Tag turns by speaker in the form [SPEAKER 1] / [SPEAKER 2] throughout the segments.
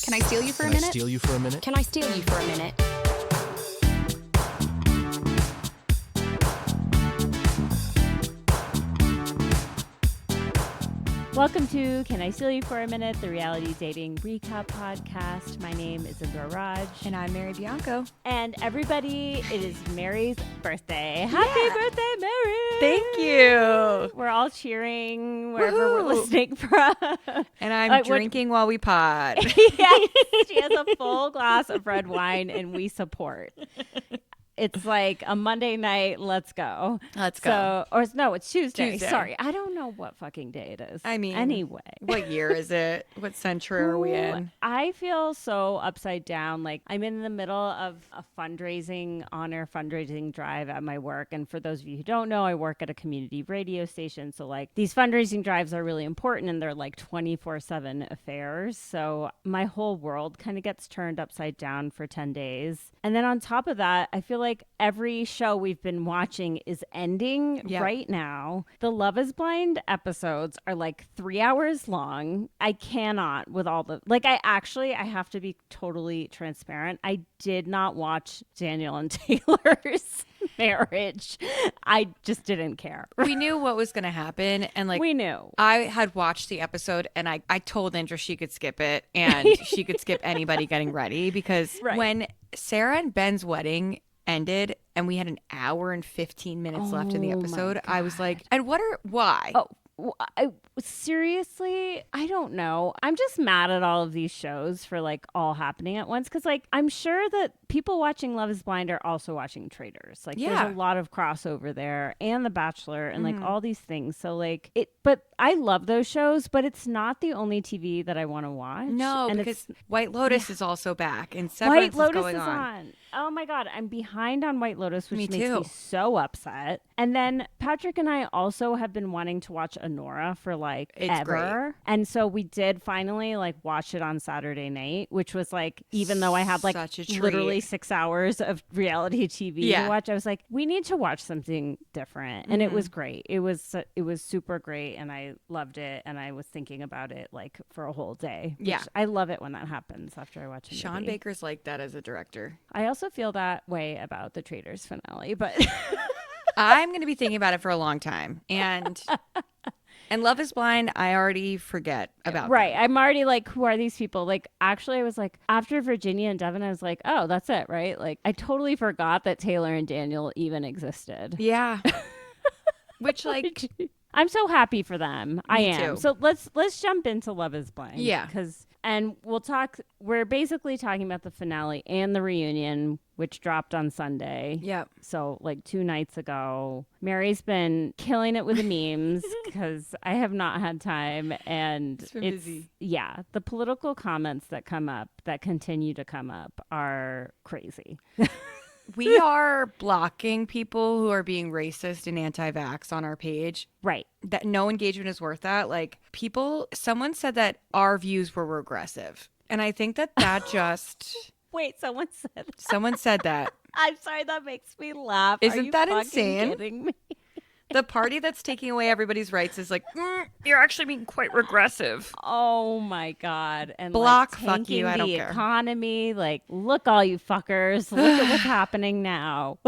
[SPEAKER 1] Can I steal you for a minute?
[SPEAKER 2] Steal you for a minute?
[SPEAKER 1] Can I steal you for a minute?
[SPEAKER 3] Welcome to Can I Steal You for a Minute, the reality dating recap podcast. My name is Indra.
[SPEAKER 1] And I'm Mary Bianco.
[SPEAKER 3] And everybody, it is Mary's birthday. Happy birthday, Mary!
[SPEAKER 1] Thank you.
[SPEAKER 3] We're all cheering wherever we're listening from.
[SPEAKER 1] And I'm drinking while we pod.
[SPEAKER 3] Yes, she has a full glass of red wine and we support. It's like a Monday night. Let's go.
[SPEAKER 1] Let's go.
[SPEAKER 3] No, it's Tuesday. Sorry. I don't know what fucking day it is.
[SPEAKER 1] I mean,
[SPEAKER 3] anyway.
[SPEAKER 1] What year is it? What century are we in?
[SPEAKER 3] I feel so upside down. Like I'm in the middle of a fundraising drive at my work. And for those of you who don't know, I work at a community radio station. So like these fundraising drives are really important and they're like 24/7 affairs. So my whole world kind of gets turned upside down for 10 days. And then on top of that, I feel like every show we've been watching is ending right now. The Love is Blind episodes are like 3 hours long. I cannot with all the, like I have to be totally transparent. I did not watch Danielle and Taylor's marriage. I just didn't care.
[SPEAKER 1] We knew what was going to happen. And like,
[SPEAKER 3] we knew.
[SPEAKER 1] I had watched the episode and I told Indra she could skip it and she could skip anybody getting ready because when Sara and Ben's wedding ended and we had an hour and 15 minutes left in the episode, I was like, and why?
[SPEAKER 3] Seriously, I don't know. I'm just mad at all of these shows for like all happening at once. Cause like, I'm sure that people watching Love is Blind are also watching Traitors. Like there's a lot of crossover there and The Bachelor and like all these things. So like but I love those shows, but it's not the only TV that I want to watch.
[SPEAKER 1] No,
[SPEAKER 3] and
[SPEAKER 1] because White Lotus is also back and Severance
[SPEAKER 3] White Lotus
[SPEAKER 1] is going
[SPEAKER 3] on. Oh my God. I'm behind on White Lotus, which makes
[SPEAKER 1] too.
[SPEAKER 3] me so upset. And then Patrick and I also have been wanting to watch Honora for like ever.
[SPEAKER 1] Great.
[SPEAKER 3] And so we did finally like watch it on Saturday night, which was like, even though I had like literally 6 hours of reality TV to watch, I was like, we need to watch something different. And it was great. It was super great. And I loved it. And I was thinking about it like for a whole day. Yeah. I love it when that happens after I watch a movie.
[SPEAKER 1] Sean Baker's like that as a director.
[SPEAKER 3] I also feel that way about the Traitors finale, but
[SPEAKER 1] I'm going to be thinking about it for a long time. And Love is Blind, I already forget about.
[SPEAKER 3] Right.
[SPEAKER 1] Them.
[SPEAKER 3] I'm already like, who are these people? Like, actually, I was like, after Virginia and Devin, I was like, oh, that's it, right? Like, I totally forgot that Taylor and Danielle even existed.
[SPEAKER 1] Yeah. Which, like,
[SPEAKER 3] I'm so happy for them. I am.
[SPEAKER 1] Too.
[SPEAKER 3] So let's jump into Love is Blind.
[SPEAKER 1] Yeah.
[SPEAKER 3] And we're basically talking about the finale and the reunion, which dropped on Sunday.
[SPEAKER 1] Yep.
[SPEAKER 3] So like 2 nights ago. Mary's been killing it with the memes because I have not had time. And
[SPEAKER 1] it's busy.
[SPEAKER 3] Yeah. The political comments that continue to come up are crazy.
[SPEAKER 1] We are blocking people who are being racist and anti-vax on our page.
[SPEAKER 3] Right.
[SPEAKER 1] That no engagement is worth that. Like someone said that our views were regressive. And I think that just...
[SPEAKER 3] Wait, someone said that?
[SPEAKER 1] Someone said that.
[SPEAKER 3] I'm sorry, that makes me laugh.
[SPEAKER 1] Isn't that
[SPEAKER 3] insane? Kidding me?
[SPEAKER 1] The party that's taking away everybody's rights is like, you're actually being quite regressive.
[SPEAKER 3] Oh my God. And
[SPEAKER 1] block,
[SPEAKER 3] like,
[SPEAKER 1] fuck you, I don't care.
[SPEAKER 3] The economy, like, look, all you fuckers, look at what's happening now.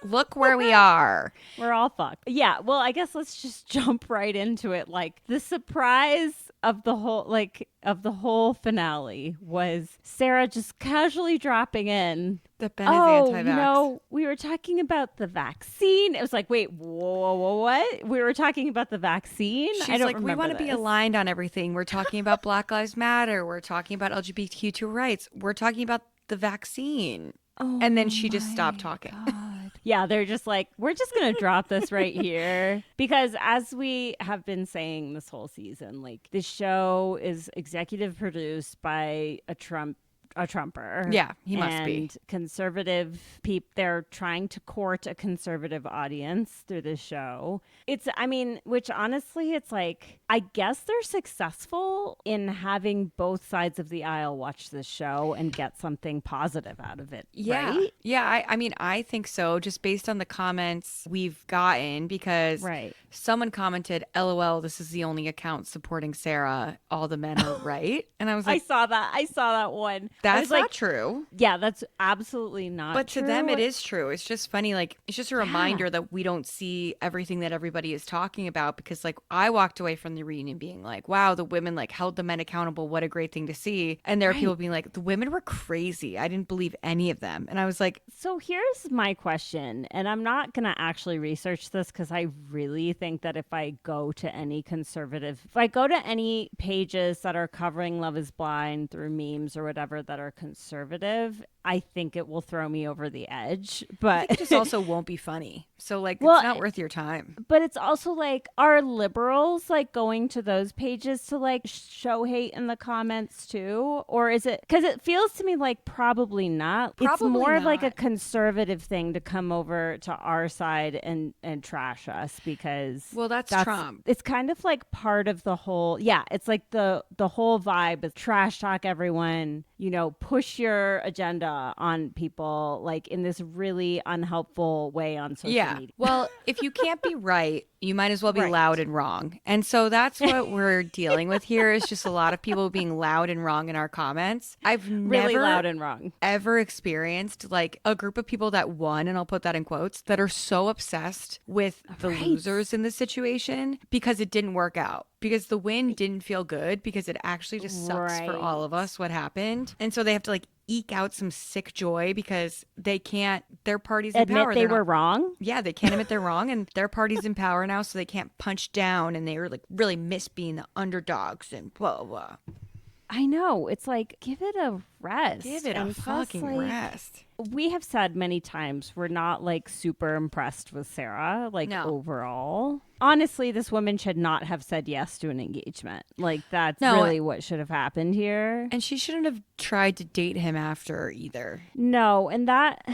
[SPEAKER 1] Look where we are.
[SPEAKER 3] We're all fucked. Yeah, well, I guess let's just jump right into it. Like, the surprise of the whole finale was Sara just casually dropping in.
[SPEAKER 1] That Ben is anti-vax.
[SPEAKER 3] No, we were talking about the vaccine. It was like, wait, whoa, what? We were talking about the vaccine?
[SPEAKER 1] She's
[SPEAKER 3] I don't
[SPEAKER 1] like, we want to be aligned on everything. We're talking about Black Lives Matter. We're talking about LGBTQ rights. We're talking about the vaccine. And then she just stopped talking.
[SPEAKER 3] Yeah, they're just like, we're just going to drop this right here. Because as we have been saying this whole season, like, this show is executive produced by a Trump a Trumper.
[SPEAKER 1] Yeah, he must be.
[SPEAKER 3] And conservative people, they're trying to court a conservative audience through this show. Which honestly, it's like, I guess they're successful in having both sides of the aisle watch this show and get something positive out of it.
[SPEAKER 1] Yeah.
[SPEAKER 3] Right?
[SPEAKER 1] Yeah. I think so, just based on the comments we've gotten, because someone commented, LOL, this is the only account supporting Sara. All the men are right. And I was like,
[SPEAKER 3] I saw that one.
[SPEAKER 1] That's not true.
[SPEAKER 3] Yeah, that's absolutely not
[SPEAKER 1] but
[SPEAKER 3] true.
[SPEAKER 1] To them, it is true. It's just funny. Like, it's just a reminder that we don't see everything that everybody is talking about, because like I walked away from the reunion being like, wow, the women like held the men accountable. What a great thing to see. And there are people being like, the women were crazy. I didn't believe any of them. And I was like,
[SPEAKER 3] so here's my question. And I'm not going to actually research this, because I really think that if I go to any pages that are covering Love is Blind through memes or whatever that are conservative, I think it will throw me over the edge. But
[SPEAKER 1] I think it just also won't be funny. So like, it's not worth your time.
[SPEAKER 3] But it's also like, are liberals like going to those pages to like show hate in the comments too? Or is it, because it feels to me like probably not. It's more of like a conservative thing to come over to our side and trash us, because
[SPEAKER 1] that's Trump.
[SPEAKER 3] It's kind of like part of the whole, it's like the whole vibe is trash talk everyone, push your agenda on people like in this really unhelpful way on social media.
[SPEAKER 1] Well, if you can't be right, you might as well be loud and wrong. And so that's what we're dealing with here, is just a lot of people being loud and wrong in our comments. I've
[SPEAKER 3] really
[SPEAKER 1] never
[SPEAKER 3] loud and wrong
[SPEAKER 1] ever experienced like a group of people that won, and I'll put that in quotes, that are so obsessed with the losers in this situation because it didn't work out. Because the win didn't feel good, because it actually just sucks for all of us what happened. And so they have to like eke out some sick joy because they can't, their party's in power.
[SPEAKER 3] Admit they were wrong?
[SPEAKER 1] Yeah, they can't admit they're wrong, and their party's in power now, so they can't punch down, and they were like really miss being the underdogs and blah, blah, blah.
[SPEAKER 3] I know. It's like, give it a rest.
[SPEAKER 1] Give it a fucking rest.
[SPEAKER 3] We have said many times we're not like super impressed with Sara, like overall. Honestly, this woman should not have said yes to an engagement. Like, that's really what should have happened here.
[SPEAKER 1] And she shouldn't have tried to date him after either.
[SPEAKER 3] No, and that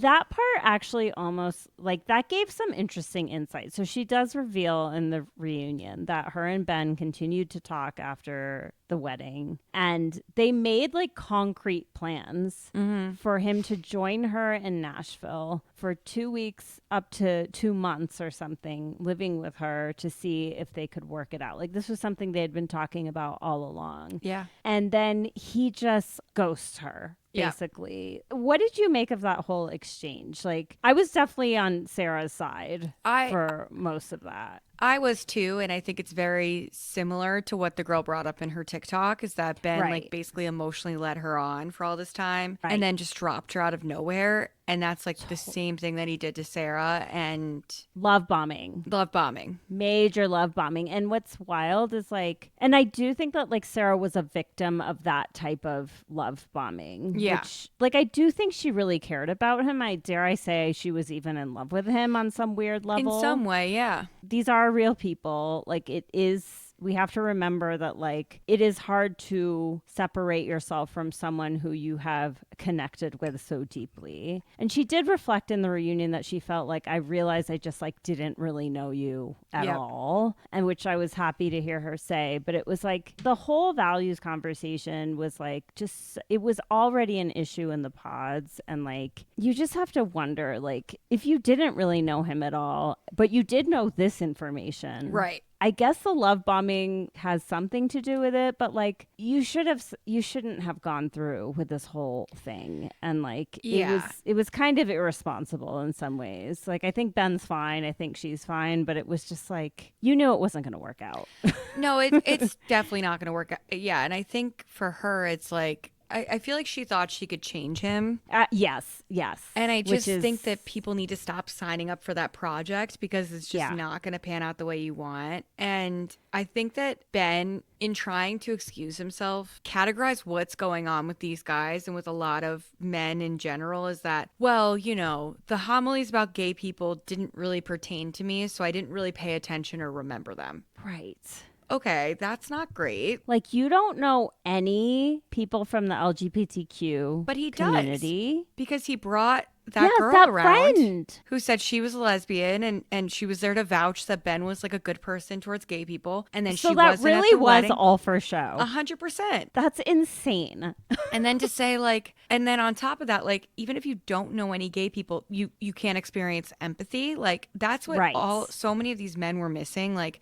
[SPEAKER 3] part actually almost, like, that gave some interesting insight. So she does reveal in the reunion that her and Ben continued to talk after the wedding, and they made like concrete plans for him to join her in Nashville for 2 weeks up to 2 months or something, living with her to see if they could work it out. Like, this was something they had been talking about all along.
[SPEAKER 1] Yeah.
[SPEAKER 3] And then he just ghosts her, basically. What did you make of that whole exchange? Like, I was definitely on Sarah's side for most of that.
[SPEAKER 1] I was too, and I think it's very similar to what the girl brought up in her TikTok, is that Ben like basically emotionally led her on for all this time and then just dropped her out of nowhere. And that's like the same thing that he did to Sara, and
[SPEAKER 3] love bombing. Major love bombing. And what's wild is like, and I do think that like Sara was a victim of that type of love bombing.
[SPEAKER 1] Yeah.
[SPEAKER 3] Which, like, I do think she really cared about him. Dare I say she was even in love with him on some weird level.
[SPEAKER 1] In some way, yeah.
[SPEAKER 3] These are real people. Like, it is. We have to remember that, like, it is hard to separate yourself from someone who you have connected with so deeply. And she did reflect in the reunion that she felt like, I realized I just like didn't really know you at all. And which I was happy to hear her say. But it was like the whole values conversation was like, just, it was already an issue in the pods. And like, you just have to wonder, like, if you didn't really know him at all, but you did know this information.
[SPEAKER 1] Right.
[SPEAKER 3] I guess the love bombing has something to do with it, but like you shouldn't have gone through with this whole thing. And like it was kind of irresponsible in some ways. Like, I think Ben's fine, I think she's fine, but it was just like, you knew it wasn't going to work out.
[SPEAKER 1] No, it's definitely not going to work out. Yeah, and I think for her it's like, I feel like she thought she could change him.
[SPEAKER 3] Yes.
[SPEAKER 1] And I just think that people need to stop signing up for that project, because it's just not going to pan out the way you want. And I think that Ben, in trying to excuse himself, categorize what's going on with these guys and with a lot of men in general is that, well, the homilies about gay people didn't really pertain to me, so I didn't really pay attention or remember them.
[SPEAKER 3] Right.
[SPEAKER 1] okay, that's not great.
[SPEAKER 3] Like, you don't know any people from the LGBTQ
[SPEAKER 1] But he
[SPEAKER 3] community.
[SPEAKER 1] does. Because he brought that girl
[SPEAKER 3] that
[SPEAKER 1] around
[SPEAKER 3] friend
[SPEAKER 1] who said she was a lesbian and she was there to vouch that Ben was like a good person towards gay people. And then
[SPEAKER 3] so
[SPEAKER 1] she
[SPEAKER 3] that
[SPEAKER 1] wasn't
[SPEAKER 3] really
[SPEAKER 1] at the
[SPEAKER 3] was
[SPEAKER 1] wedding.
[SPEAKER 3] all for show.
[SPEAKER 1] 100%.
[SPEAKER 3] That's insane.
[SPEAKER 1] And then to say like, and then on top of that, like, even if you don't know any gay people, you can't experience empathy. Like, that's what so many of these men were missing. Like,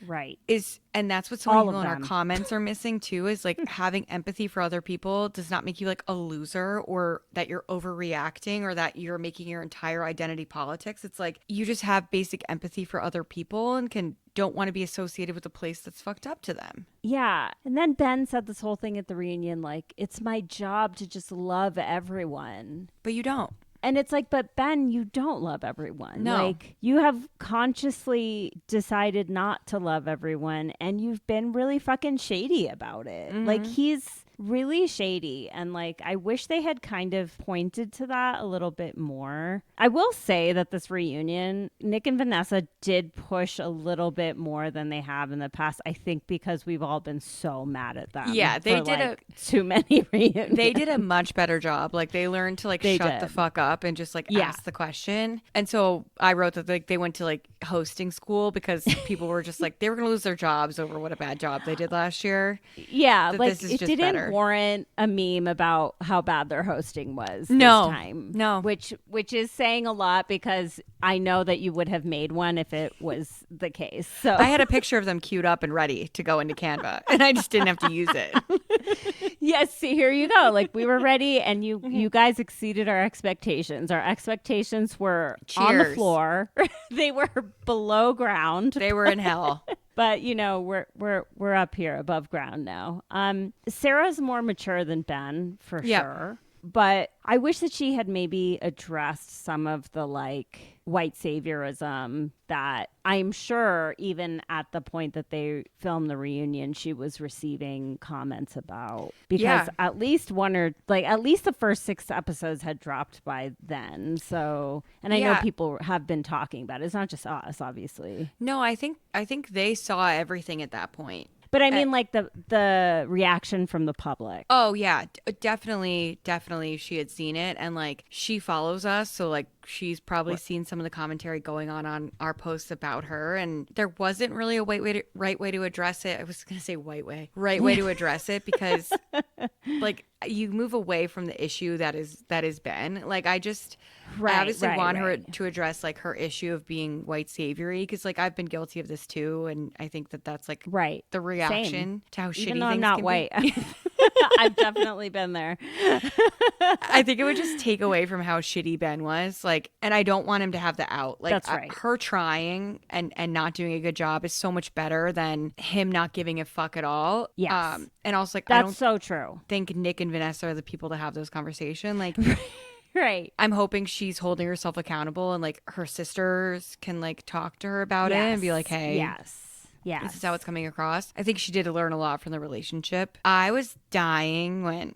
[SPEAKER 1] and that's what so many people in our comments are missing too, is like having empathy for other people does not make you like a loser or that you're overreacting or that you're making your entire identity politics. It's like you just have basic empathy for other people and don't want to be associated with a place that's fucked up to them.
[SPEAKER 3] Yeah. And then Ben said this whole thing at the reunion, like, it's my job to just love everyone.
[SPEAKER 1] But you don't.
[SPEAKER 3] And it's like, but Ben, you don't love everyone.
[SPEAKER 1] No.
[SPEAKER 3] Like, you have consciously decided not to love everyone, and you've been really fucking shady about it.
[SPEAKER 1] Mm-hmm.
[SPEAKER 3] Like, he's really shady. And like, I wish they had kind of pointed to that a little bit more. I will say that this reunion, Nick and Vanessa did push a little bit more than they have in the past. I think because we've all been so mad at them.
[SPEAKER 1] Yeah, they did
[SPEAKER 3] too many reunions.
[SPEAKER 1] They did a much better job. Like, they learned to like shut the fuck up and just like ask the question. And so I wrote that like they went to like hosting school because people were just like they were gonna lose their jobs over what a bad job they did last year.
[SPEAKER 3] Yeah,
[SPEAKER 1] that
[SPEAKER 3] like
[SPEAKER 1] this is
[SPEAKER 3] it
[SPEAKER 1] just
[SPEAKER 3] didn't
[SPEAKER 1] better.
[SPEAKER 3] Warrant a meme about how bad their hosting was this time.
[SPEAKER 1] No.
[SPEAKER 3] Which is saying a lot because I know that you would have made one if it was the case. So
[SPEAKER 1] I had a picture of them queued up and ready to go into Canva and I just didn't have to use it.
[SPEAKER 3] Yes, see, here you go. Like, we were ready and you guys exceeded our expectations. Our expectations were on the floor. They were below ground.
[SPEAKER 1] They were in hell.
[SPEAKER 3] But you know, we're up here above ground now. Sarah's more mature than Ben for sure. But I wish that she had maybe addressed some of the like white saviorism that I'm sure even at the point that they filmed the reunion, she was receiving comments about, because at least at least the first 6 episodes had dropped by then. So, and I know people have been talking about it. It's not just us, obviously.
[SPEAKER 1] No, I think they saw everything at that point.
[SPEAKER 3] But I mean, like the reaction from the public.
[SPEAKER 1] Oh yeah, definitely she had seen it, and like she follows us, so like she's probably seen some of the commentary going on our posts about her, and there wasn't really a right way to address it. I was gonna say right way to address it because like you move away from the issue that is Ben. Like I obviously want her to address like her issue of being white saviory, because like I've been guilty of this too, and I think that's like the reaction to how shitty
[SPEAKER 3] Even though
[SPEAKER 1] things
[SPEAKER 3] I'm not
[SPEAKER 1] can
[SPEAKER 3] white.
[SPEAKER 1] be.
[SPEAKER 3] I've definitely been there.
[SPEAKER 1] I think it would just take away from how shitty Ben was. Like, and I don't want him to have the out. Like,
[SPEAKER 3] that's right.
[SPEAKER 1] Her trying and not doing a good job is so much better than him not giving a fuck at all.
[SPEAKER 3] Yes.
[SPEAKER 1] And also, like,
[SPEAKER 3] that's
[SPEAKER 1] I don't
[SPEAKER 3] so true.
[SPEAKER 1] think Nick and Vanessa are the people to have those conversations. Like,
[SPEAKER 3] right.
[SPEAKER 1] I'm hoping she's holding herself accountable and like her sisters can like talk to her about it and be like, hey.
[SPEAKER 3] Yes.
[SPEAKER 1] This is how it's coming across. I think she did learn a lot from the relationship. I was dying when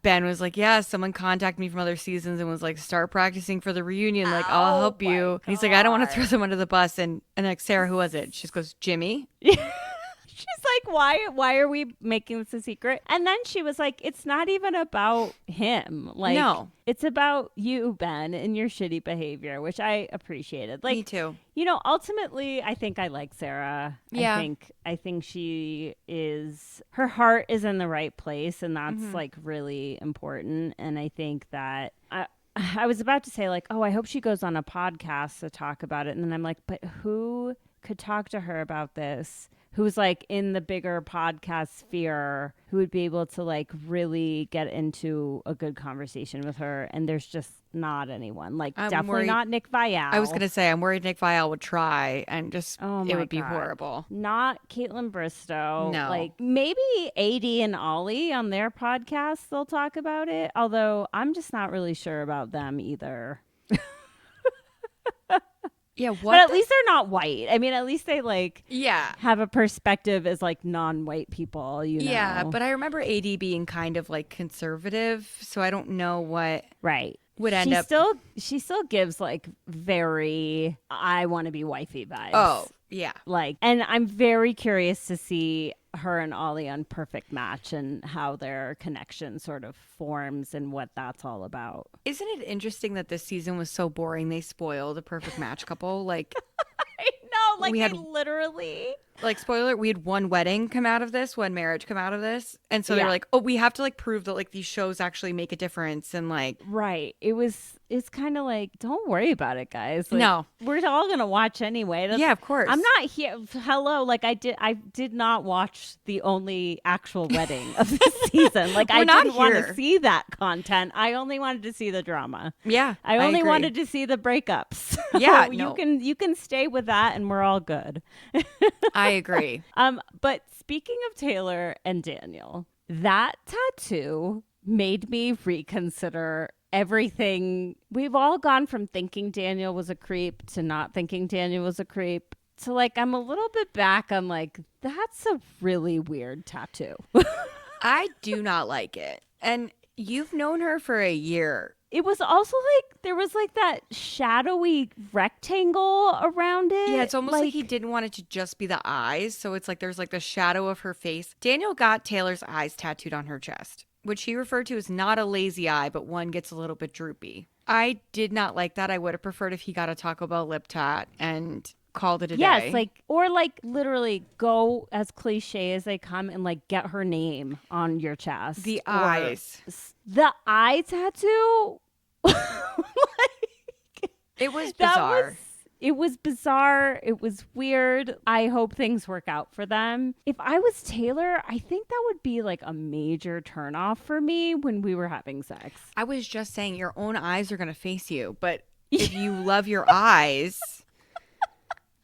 [SPEAKER 1] Ben was like, yeah, someone contacted me from other seasons and was like, start practicing for the reunion. Like, I'll help you. And he's like, I don't want to throw them under the bus. And like, Sara, who was it? She just goes, Jimmy.
[SPEAKER 3] She's like, why are we making this a secret? And then she was like, it's not even about him. Like, no. It's about you, Ben, and your shitty behavior, which I appreciated. Like,
[SPEAKER 1] me too.
[SPEAKER 3] You know, ultimately, I think I like Sara.
[SPEAKER 1] Yeah.
[SPEAKER 3] I think she is, her heart is in the right place, and that's like really important. And I think that I was about to say like, oh, I hope she goes on a podcast to talk about it. And then I'm like, but who could talk to her about this? Who's like in the bigger podcast sphere, who would be able to like really get into a good conversation with her. And there's just not anyone. Like, definitely not Nick Vial.
[SPEAKER 1] I was going to say, I'm worried Nick Vial would try and just, it would be horrible.
[SPEAKER 3] Not Caitlin Bristow.
[SPEAKER 1] No.
[SPEAKER 3] Like, maybe AD and Ollie on their podcast, they'll talk about it. Although I'm just not really sure about them either.
[SPEAKER 1] Yeah,
[SPEAKER 3] but at least they're not white. I mean, at least they like have a perspective as like non-white people, you know.
[SPEAKER 1] Yeah, but I remember AD being kind of like conservative, so I don't know what would end up.
[SPEAKER 3] She still gives like very I want to be wifey vibes.
[SPEAKER 1] Oh, Yeah.
[SPEAKER 3] Like, and I'm very curious to see her and Ollie on Perfect Match and how their connection sort of forms and what that's all about.
[SPEAKER 1] Isn't it interesting that this season was so boring? They spoiled a Perfect Match couple. Like,
[SPEAKER 3] I know, like,
[SPEAKER 1] we had
[SPEAKER 3] literally.
[SPEAKER 1] Like, spoiler, we had one wedding come out of this, one marriage come out of this. And so they're
[SPEAKER 3] Yeah.
[SPEAKER 1] like, oh, we have to like prove that like these shows actually make a difference. And like,
[SPEAKER 3] Right. It's kind of like, don't worry about it, guys. Like,
[SPEAKER 1] no.
[SPEAKER 3] we're all going to watch anyway.
[SPEAKER 1] Yeah, of course.
[SPEAKER 3] I'm not here. Hello. Like, I did not watch the only actual wedding of the season. Like, I didn't want to see that content. I only wanted to see the drama.
[SPEAKER 1] Yeah.
[SPEAKER 3] I only
[SPEAKER 1] agree.
[SPEAKER 3] wanted to see the breakups.
[SPEAKER 1] Yeah.
[SPEAKER 3] No. You can stay with that and we're all good.
[SPEAKER 1] I agree.
[SPEAKER 3] But speaking of Taylor and Daniel, that tattoo made me reconsider everything. We've all gone from thinking Daniel was a creep to not thinking Daniel was a creep. So like, I'm a little bit back. I'm like, that's a really weird tattoo.
[SPEAKER 1] I do not like it. And you've known her for a year.
[SPEAKER 3] It was also like, there was like that shadowy rectangle around it.
[SPEAKER 1] Yeah, it's almost like he didn't want it to just be the eyes. So it's like there's like the shadow of her face. Daniel got Taylor's eyes tattooed on her chest, which he referred to as not a lazy eye, but one gets a little bit droopy. I did not like that. I would have preferred if he got a Taco Bell lip tat and called it a day.
[SPEAKER 3] Yes, like, or like literally go as cliche as they come and like get her name on your chest.
[SPEAKER 1] The eyes.
[SPEAKER 3] The eye tattoo?
[SPEAKER 1] It was bizarre.
[SPEAKER 3] It was bizarre. It was weird. I hope things work out for them. If I was Taylor, I think that would be like a major turnoff for me when we were having sex.
[SPEAKER 1] I was just saying your own eyes are going to face you, but if you love your eyes,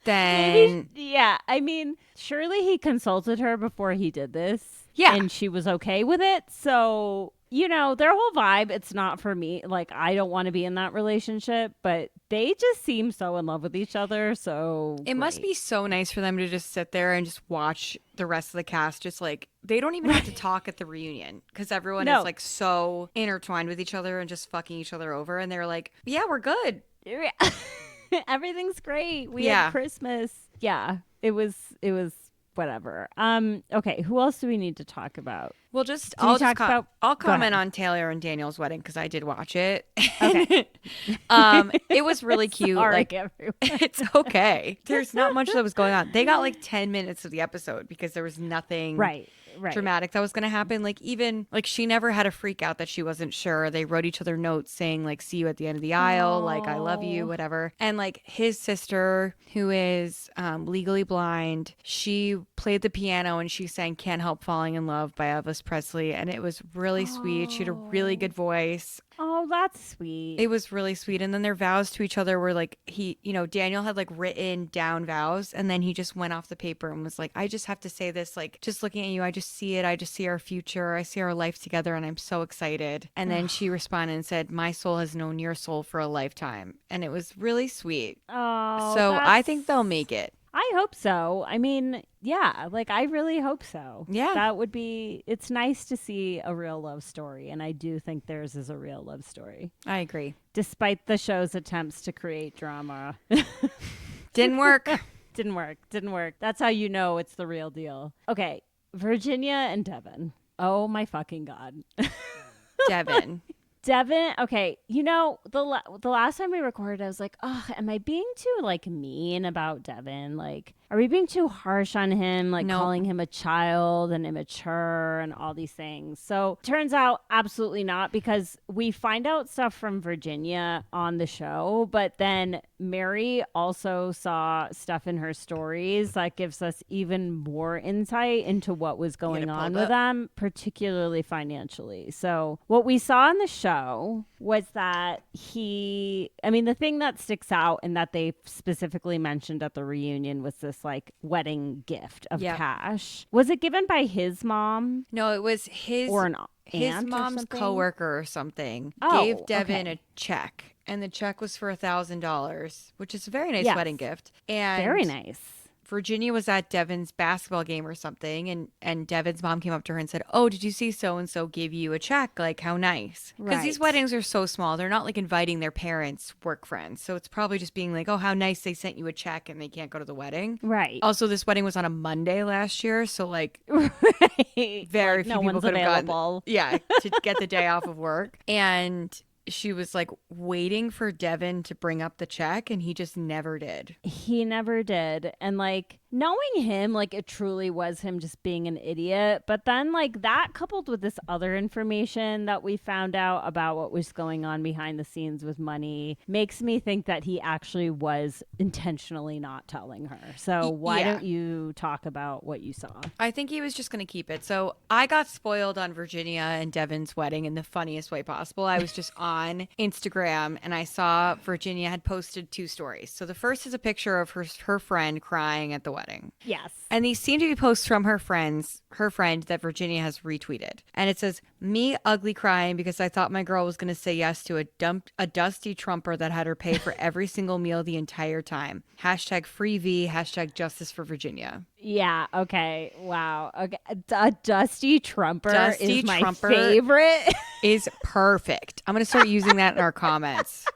[SPEAKER 1] then...
[SPEAKER 3] Maybe, yeah. I mean, surely he consulted her before he did this.
[SPEAKER 1] Yeah.
[SPEAKER 3] And she was okay with it. So, you know, their whole vibe, it's not for me. Like, I don't want to be in that relationship, but they just seem so in love with each other. So
[SPEAKER 1] it must be so nice for them to just sit there and just watch the rest of the cast. Just like, they don't even have to talk at the reunion because everyone is like so intertwined with each other and just fucking each other over. And they're like, yeah, we're good.
[SPEAKER 3] Everything's great. We had Christmas. Yeah, it was whatever. Okay, who else do we need to talk about?
[SPEAKER 1] Well, I'll comment on Taylor and Daniel's wedding because I did watch it.
[SPEAKER 3] Okay.
[SPEAKER 1] It was really cute.
[SPEAKER 3] Sorry,
[SPEAKER 1] like,
[SPEAKER 3] everyone.
[SPEAKER 1] It's okay. There's not much that was going on. They got like 10 minutes of the episode because there was nothing dramatic that was going to happen. Like, even like she never had a freak out that she wasn't sure. They wrote each other notes saying like, see you at the end of the aisle. Like, I love you, whatever. And like his sister, who is legally blind, she played the piano and she sang Can't Help Falling in Love by Elvis Presley. And it was really sweet. She had a really good voice.
[SPEAKER 3] Oh, that's sweet.
[SPEAKER 1] It was really sweet. And then their vows to each other were like, Daniel had like written down vows and then he just went off the paper and was like, I just have to say this, like, just looking at you, I just see it. I just see our future. I see our life together and I'm so excited. And then she responded and said, my soul has known your soul for a lifetime. And it was really sweet.
[SPEAKER 3] Oh,
[SPEAKER 1] so I think they'll make it.
[SPEAKER 3] I hope so. I mean, yeah, like I really hope so.
[SPEAKER 1] Yeah.
[SPEAKER 3] That would be, it's nice to see a real love story. And I do think theirs is a real love story.
[SPEAKER 1] I agree.
[SPEAKER 3] Despite the show's attempts to create drama.
[SPEAKER 1] Didn't work.
[SPEAKER 3] Didn't work. That's how you know it's the real deal. Okay. Virginia and Devin. Oh my fucking God. Devin, okay, you know, the last time we recorded, I was like, oh, am I being too, like, mean about Devin? Like, are we being too harsh on him, like calling him a child and immature and all these things? So turns out absolutely not, because we find out stuff from Virginia on the show, but then Mary also saw stuff in her stories that gives us even more insight into what was going on with them, particularly financially. So what we saw in the show was that the thing that sticks out and that they specifically mentioned at the reunion was this like wedding gift of cash. Was it given by his mom?
[SPEAKER 1] No, it was his
[SPEAKER 3] or an
[SPEAKER 1] his mom's coworker or something gave Devin a check, and the check was for $1,000, which is a very nice wedding gift. And
[SPEAKER 3] very nice.
[SPEAKER 1] Virginia was at Devin's basketball game or something, and Devin's mom came up to her and said, "Oh, did you see so-and-so give you a check? Like, how nice." Because these weddings are so small. They're not like inviting their parents' work friends. So it's probably just being like, "Oh, how nice they sent you a check and they can't go to the wedding."
[SPEAKER 3] Right.
[SPEAKER 1] Also, this wedding was on a Monday last year. So like
[SPEAKER 3] Right.
[SPEAKER 1] very
[SPEAKER 3] like,
[SPEAKER 1] few
[SPEAKER 3] no
[SPEAKER 1] people
[SPEAKER 3] one's
[SPEAKER 1] could have
[SPEAKER 3] available.
[SPEAKER 1] gotten, to get the day off of work. And she was like waiting for Devin to bring up the check, and he just never did.
[SPEAKER 3] He never did. And like knowing him, like it truly was him just being an idiot. But then like that coupled with this other information that we found out about what was going on behind the scenes with money makes me think that he actually was intentionally not telling her. So why don't you talk about what you saw?
[SPEAKER 1] I think he was just going to keep it. So I got spoiled on Virginia and Devin's wedding in the funniest way possible. I was just on Instagram and I saw Virginia had posted 2 stories. So the first is a picture of her friend crying at the wedding.
[SPEAKER 3] Yes.
[SPEAKER 1] And these seem to be posts from her friend that Virginia has retweeted. And it says, "Me ugly crying because I thought my girl was going to say yes to a dusty trumper that had her pay for every single meal the entire time. Hashtag free V, hashtag justice for Virginia."
[SPEAKER 3] Yeah. Okay. Wow. Okay. A dusty trumper is my favorite.
[SPEAKER 1] Is perfect. I'm going to start using that in our comments.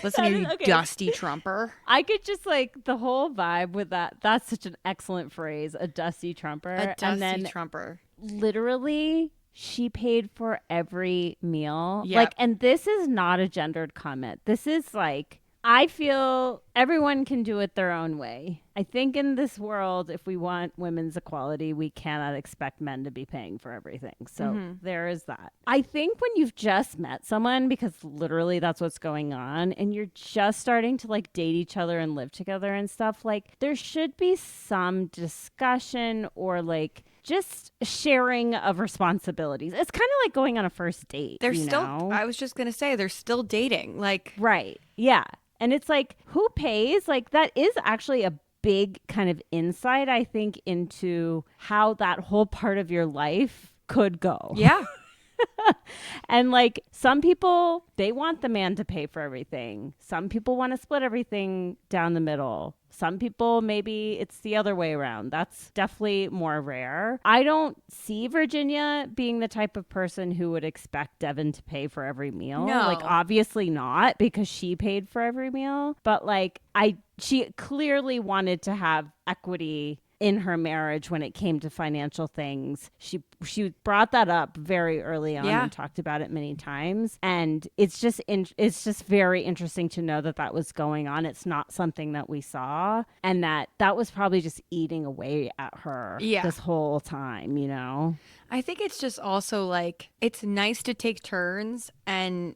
[SPEAKER 1] Listen, you dusty trumper.
[SPEAKER 3] I could just like the whole vibe with that. That's such an excellent phrase. A dusty trumper.
[SPEAKER 1] A dusty trumper.
[SPEAKER 3] Literally, she paid for every meal.
[SPEAKER 1] Yep.
[SPEAKER 3] Like, and this is not a gendered comment. This is like, I feel everyone can do it their own way. I think in this world, if we want women's equality, we cannot expect men to be paying for everything. So there is that. I think when you've just met someone, because literally that's what's going on, and you're just starting to like date each other and live together and stuff, like there should be some discussion or like just sharing of responsibilities. It's kind of like going on a first date.
[SPEAKER 1] I was just going to say, they're still dating. Like,
[SPEAKER 3] right. Yeah. And it's like, who pays? Like, that is actually a big kind of insight, I think, into how that whole part of your life could go.
[SPEAKER 1] Yeah.
[SPEAKER 3] And like, some people, they want the man to pay for everything. Some people want to split everything down the middle. Some people, maybe it's the other way around. That's definitely more rare. I don't see Virginia being the type of person who would expect Devin to pay for every meal.
[SPEAKER 1] No.
[SPEAKER 3] Like, obviously not, because she paid for every meal. But like, she clearly wanted to have equity in her marriage when it came to financial things. She brought that up very early on and talked about it many times. And it's just very interesting to know that that was going on. It's not something that we saw, and that was probably just eating away at her this whole time, you know?
[SPEAKER 1] I think it's just also like, it's nice to take turns and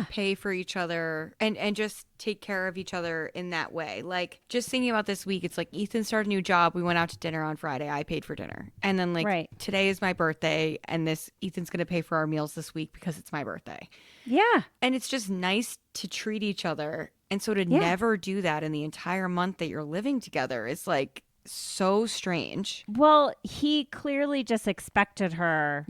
[SPEAKER 1] pay for each other and just take care of each other in that way. Like, just thinking about this week, it's like Ethan started a new job. We went out to dinner on Friday. I paid for dinner. And then like today is my birthday, and Ethan's going to pay for our meals this week because it's my birthday. Yeah. And it's just nice to treat each other. And so to never do that in the entire month that you're living together is like so strange.
[SPEAKER 3] Well, he clearly just expected her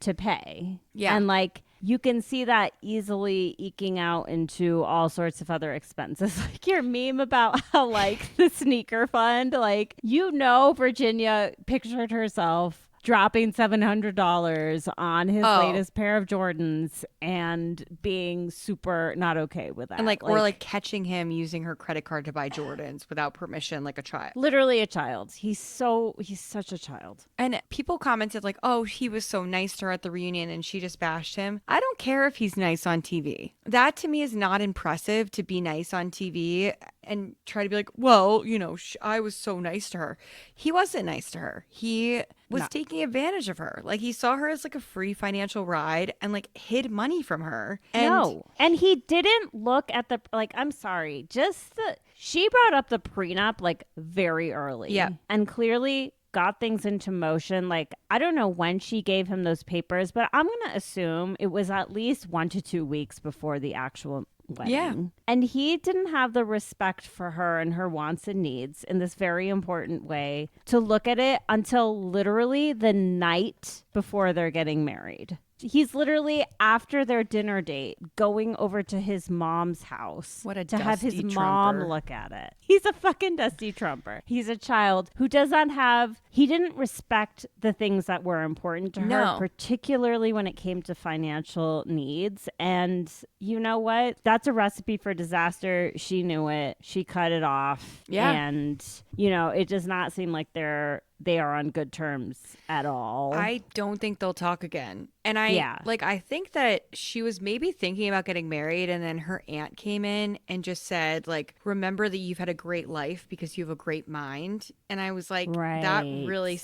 [SPEAKER 3] to pay. Yeah. And like, you can see that easily eking out into all sorts of other expenses. Like your meme about how like the sneaker fund, like, you know, Virginia pictured herself dropping $700 on his latest pair of Jordans and being super not okay with that.
[SPEAKER 1] And like, or like catching him using her credit card to buy Jordans without permission, like a child.
[SPEAKER 3] Literally a child. He's such a child.
[SPEAKER 1] And people commented like, "Oh, he was so nice to her at the reunion and she just bashed him." I don't care if he's nice on TV. That to me is not impressive, to be nice on TV and try to be like, "Well, you know, I was so nice to her." He wasn't nice to her. He was taking advantage of her. Like, he saw her as like a free financial ride and like hid money from her.
[SPEAKER 3] And he didn't look at the, like, I'm sorry, she brought up the prenup like very early. Yeah. And clearly got things into motion. Like, I don't know when she gave him those papers, but I'm going to assume it was at least 1 to 2 weeks before the actual wedding. Yeah. And he didn't have the respect for her and her wants and needs in this very important way to look at it until literally the night before they're getting married. He's literally, after their dinner date, going over to his mom's house to have his mom look at it. He's a fucking dusty Trumper. He's a child who does not have, he didn't respect the things that were important to her, particularly when it came to financial needs. And you know what? That's a recipe for disaster. She knew it. She cut it off. Yeah. And, you know, it does not seem like they are on good terms at all.
[SPEAKER 1] I don't think they'll talk again. And I think that she was maybe thinking about getting married, and then her aunt came in and just said, like, remember that you've had a great life because you have a great mind. And I was like, that really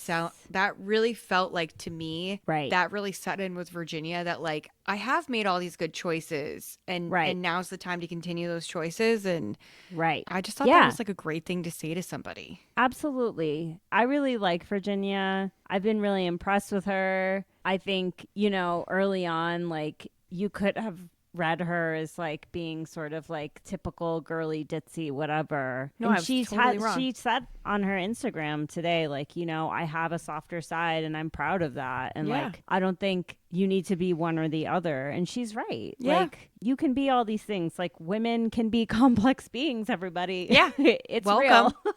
[SPEAKER 1] felt like, to me, that really set in with Virginia, that like, I have made all these good choices, and now's the time to continue those choices. And I just thought that was like a great thing to say to somebody.
[SPEAKER 3] Absolutely. I really like Virginia. I've been really impressed with her. I think, you know, early on, like, you could have read her as like being sort of like typical girly ditzy whatever.
[SPEAKER 1] No, and she
[SPEAKER 3] said on her Instagram today, like, you know, I have a softer side and I'm proud of that. And like, I don't think you need to be one or the other. And she's right. Yeah. Like, you can be all these things. Like, women can be complex beings, everybody.
[SPEAKER 1] Yeah.
[SPEAKER 3] It's
[SPEAKER 1] welcome.
[SPEAKER 3] Real.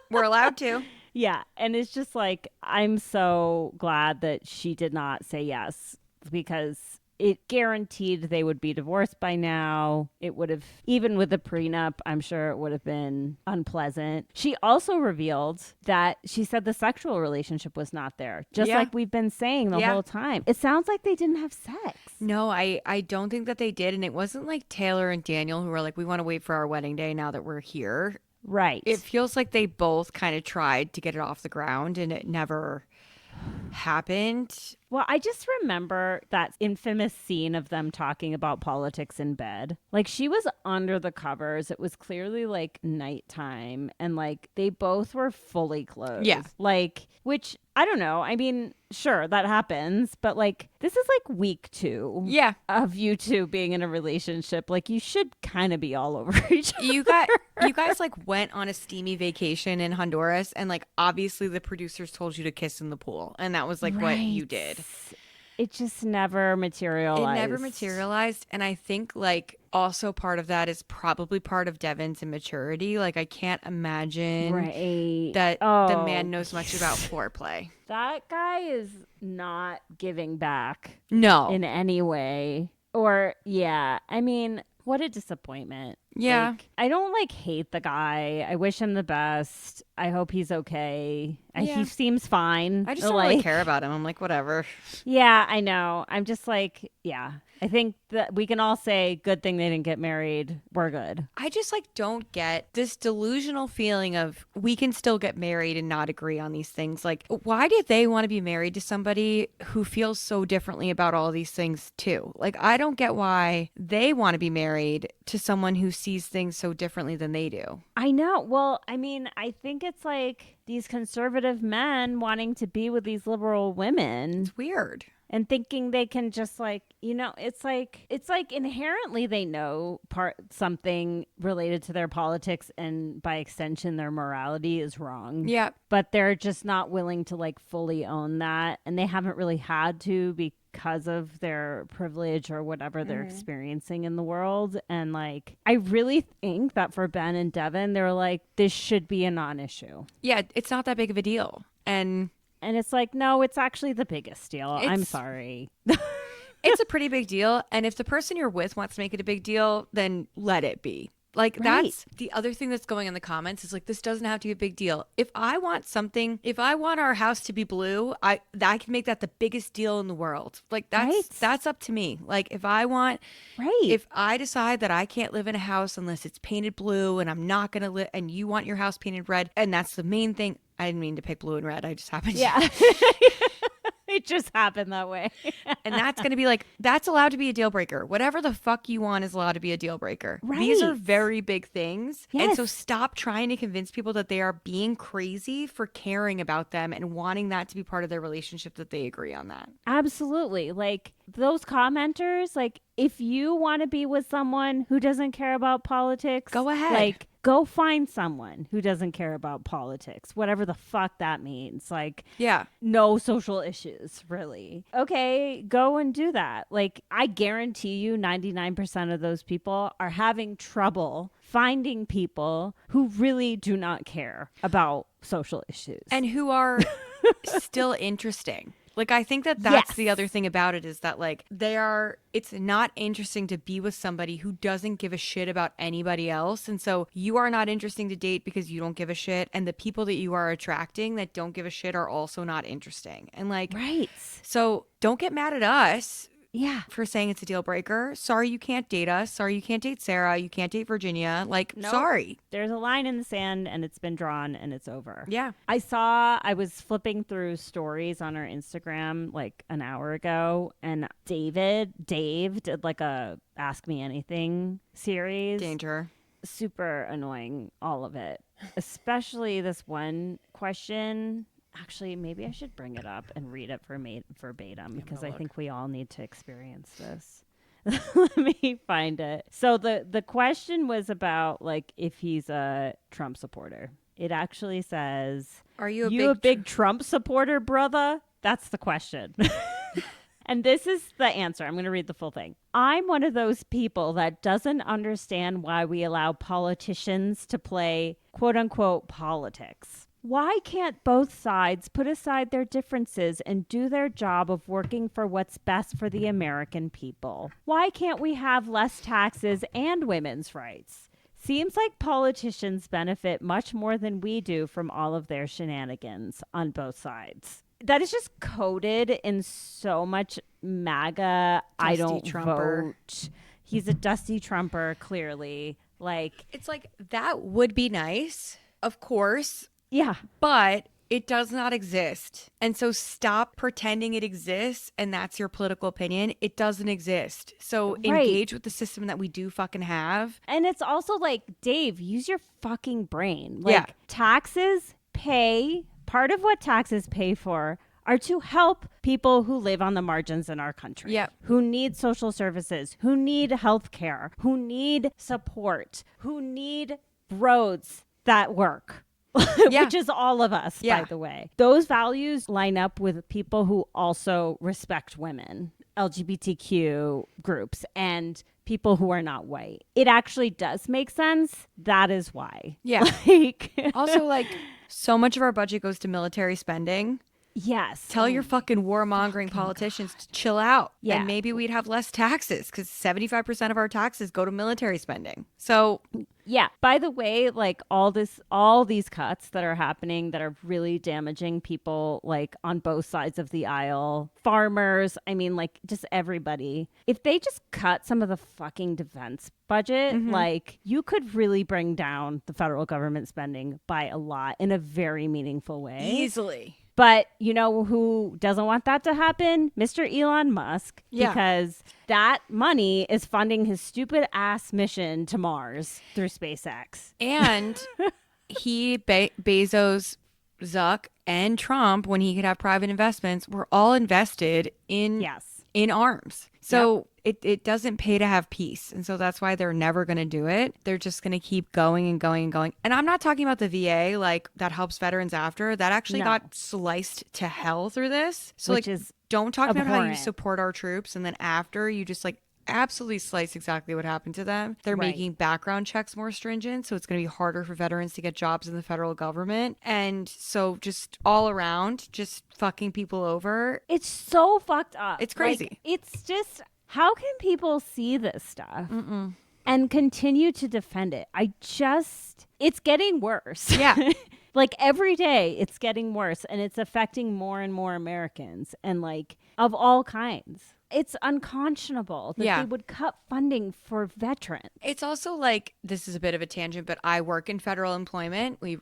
[SPEAKER 1] We're allowed to.
[SPEAKER 3] Yeah. And it's just like, I'm so glad that she did not say yes, because it guaranteed they would be divorced by now. It would have, even with the prenup, I'm sure it would have been unpleasant. She also revealed that she said the sexual relationship was not there, just like we've been saying the whole time. It sounds like they didn't have sex.
[SPEAKER 1] No, I don't think that they did. And it wasn't like Taylor and Daniel who were like, we want to wait for our wedding day now that we're here.
[SPEAKER 3] Right.
[SPEAKER 1] It feels like they both kind of tried to get it off the ground, and it never happened.
[SPEAKER 3] Well, I just remember that infamous scene of them talking about politics in bed. Like, she was under the covers. It was clearly like nighttime, and like they both were fully clothed.
[SPEAKER 1] Yeah.
[SPEAKER 3] Like, which I don't know. I mean, sure, that happens, but like, this is like week 2 of you two being in a relationship. Like, you should kind of be all over each other.
[SPEAKER 1] You guys like went on a steamy vacation in Honduras, and like obviously the producers told you to kiss in the pool, and that was like what you did.
[SPEAKER 3] It just never materialized.
[SPEAKER 1] And I think like also part of that is probably part of Devin's immaturity. Like, I can't imagine that the man knows much about foreplay.
[SPEAKER 3] That guy is not giving back.
[SPEAKER 1] No.
[SPEAKER 3] In any way. Or, I mean, what a disappointment.
[SPEAKER 1] Yeah.
[SPEAKER 3] Like, I don't like hate the guy. I wish him the best. I hope he's okay. He seems fine.
[SPEAKER 1] I just don't really care about him. I'm like, whatever.
[SPEAKER 3] Yeah, I know. I'm just like, I think that we can all say, good thing they didn't get married. We're good.
[SPEAKER 1] I just like don't get this delusional feeling of we can still get married and not agree on these things. Like, why did they want to be married to somebody who feels so differently about all these things too? Like, I don't get why they want to be married to someone who sees things so differently than they do.
[SPEAKER 3] I know. Well, I mean, I think it's like these conservative men wanting to be with these liberal women.
[SPEAKER 1] It's weird.
[SPEAKER 3] And thinking they can just like, you know, it's like inherently they know something related to their politics, and by extension their morality is wrong.
[SPEAKER 1] Yeah.
[SPEAKER 3] But they're just not willing to like fully own that, and they haven't really had to because of their privilege or whatever they're experiencing in the world. And like, I really think that for Ben and Devin, they're like, this should be a non-issue.
[SPEAKER 1] Yeah, it's not that big of a deal.
[SPEAKER 3] And it's like, no, it's actually the biggest deal. I'm sorry.
[SPEAKER 1] It's a pretty big deal. And if the person you're with wants to make it a big deal, then let it be. Like, that's the other thing that's going in the comments is like, this doesn't have to be a big deal. If I want our house to be blue, I can make that the biggest deal in the world. Like, that's up to me. Like, if I decide that I can't live in a house unless it's painted blue, and I'm not going to live, and you want your house painted red, and that's the main thing. I didn't mean to pick blue and red. I just happened to.
[SPEAKER 3] Yeah. It just happened that way.
[SPEAKER 1] And that's going to be like, that's allowed to be a deal breaker. Whatever the fuck you want is allowed to be a deal breaker.
[SPEAKER 3] Right.
[SPEAKER 1] These are very big things.
[SPEAKER 3] Yes.
[SPEAKER 1] And so stop trying to convince people that they are being crazy for caring about them and wanting that to be part of their relationship, that they agree on that.
[SPEAKER 3] Absolutely. Like, those commenters, like, if you want to be with someone who doesn't care about politics,
[SPEAKER 1] go ahead.
[SPEAKER 3] Like, go find someone who doesn't care about politics, whatever the fuck that means. Like,
[SPEAKER 1] yeah,
[SPEAKER 3] no social issues, really. Okay, go and do that. Like, I guarantee you 99% of those people are having trouble finding people who really do not care about social issues.
[SPEAKER 1] and who are still interesting. Like, I think that that's the other thing about it is that, like, it's not interesting to be with somebody who doesn't give a shit about anybody else. And so you are not interesting to date because you don't give a shit. And the people that you are attracting that don't give a shit are also not interesting. And, like,
[SPEAKER 3] right.
[SPEAKER 1] So don't get mad at us.
[SPEAKER 3] Yeah.
[SPEAKER 1] For saying it's a deal breaker. Sorry you can't date us. Sorry you can't date Sara. You can't date Virginia. Like, nope. Sorry.
[SPEAKER 3] There's a line in the sand and it's been drawn and it's over.
[SPEAKER 1] Yeah.
[SPEAKER 3] I was flipping through stories on our Instagram like an hour ago, and Dave did like a Ask Me Anything series.
[SPEAKER 1] Danger.
[SPEAKER 3] Super annoying, all of it. Especially this one question. Actually, maybe I should bring it up and read it verbatim because I think we all need to experience this. Let me find it. So the question was about like if he's a Trump supporter. It actually says, "Are you a big Trump supporter, brother?" That's the question. And this is the answer. I'm going to read the full thing. I'm one of those people that doesn't understand why we allow politicians to play quote unquote politics. Why can't both sides put aside their differences and do their job of working for what's best for the American people? Why can't we have less taxes and women's rights? Seems like politicians benefit much more than we do from all of their shenanigans on both sides. That is just coded in so much MAGA, dusty I don't Trumper. Vote. He's a dusty Trumper, clearly. Like,
[SPEAKER 1] it's like, that would be nice, of course.
[SPEAKER 3] Yeah.
[SPEAKER 1] But it does not exist. And so stop pretending it exists and that's your political opinion. It doesn't exist. So engage with the system that we do fucking have.
[SPEAKER 3] And it's also like, Dave, use your fucking brain. Like, taxes pay, part of what taxes pay for are to help people who live on the margins in our country, who need social services, who need health care, who need support, who need roads that work. Which is all of us, by the way. Those values line up with people who also respect women, LGBTQ groups, and people who are not white. It actually does make sense. That is why.
[SPEAKER 1] Yeah. Also, like, so much of our budget goes to military spending.
[SPEAKER 3] Yes.
[SPEAKER 1] Tell your fucking warmongering politicians to chill out. Yeah. And maybe we'd have less taxes because 75% of our taxes go to military spending. So,
[SPEAKER 3] yeah. By the way, like all these cuts that are happening that are really damaging people like on both sides of the aisle, farmers, I mean, like just everybody. If they just cut some of the fucking defense budget, like you could really bring down the federal government spending by a lot in a very meaningful way.
[SPEAKER 1] Easily.
[SPEAKER 3] But you know who doesn't want that to happen? Mr. Elon Musk. Yeah. Because that money is funding his stupid ass mission to Mars through SpaceX.
[SPEAKER 1] And Bezos, Zuck, and Trump, when he could have private investments, were all invested in arms. So it doesn't pay to have peace. And so that's why they're never going to do it. They're just going to keep going and going and going. And I'm not talking about the VA, like that helps veterans after. That actually got sliced to hell through this. So which like, don't talk about how you support our troops. And then after you just like absolutely slice exactly what happened to them. They're making background checks more stringent. So it's going to be harder for veterans to get jobs in the federal government. And so just all around, just fucking people over.
[SPEAKER 3] It's so fucked up.
[SPEAKER 1] It's crazy.
[SPEAKER 3] Like, it's just... How can people see this stuff and continue to defend it? It's getting worse.
[SPEAKER 1] Yeah.
[SPEAKER 3] Like every day it's getting worse and it's affecting more and more Americans and like of all kinds. It's unconscionable that they would cut funding for veterans.
[SPEAKER 1] It's also like, this is a bit of a tangent, but I work in federal employment. We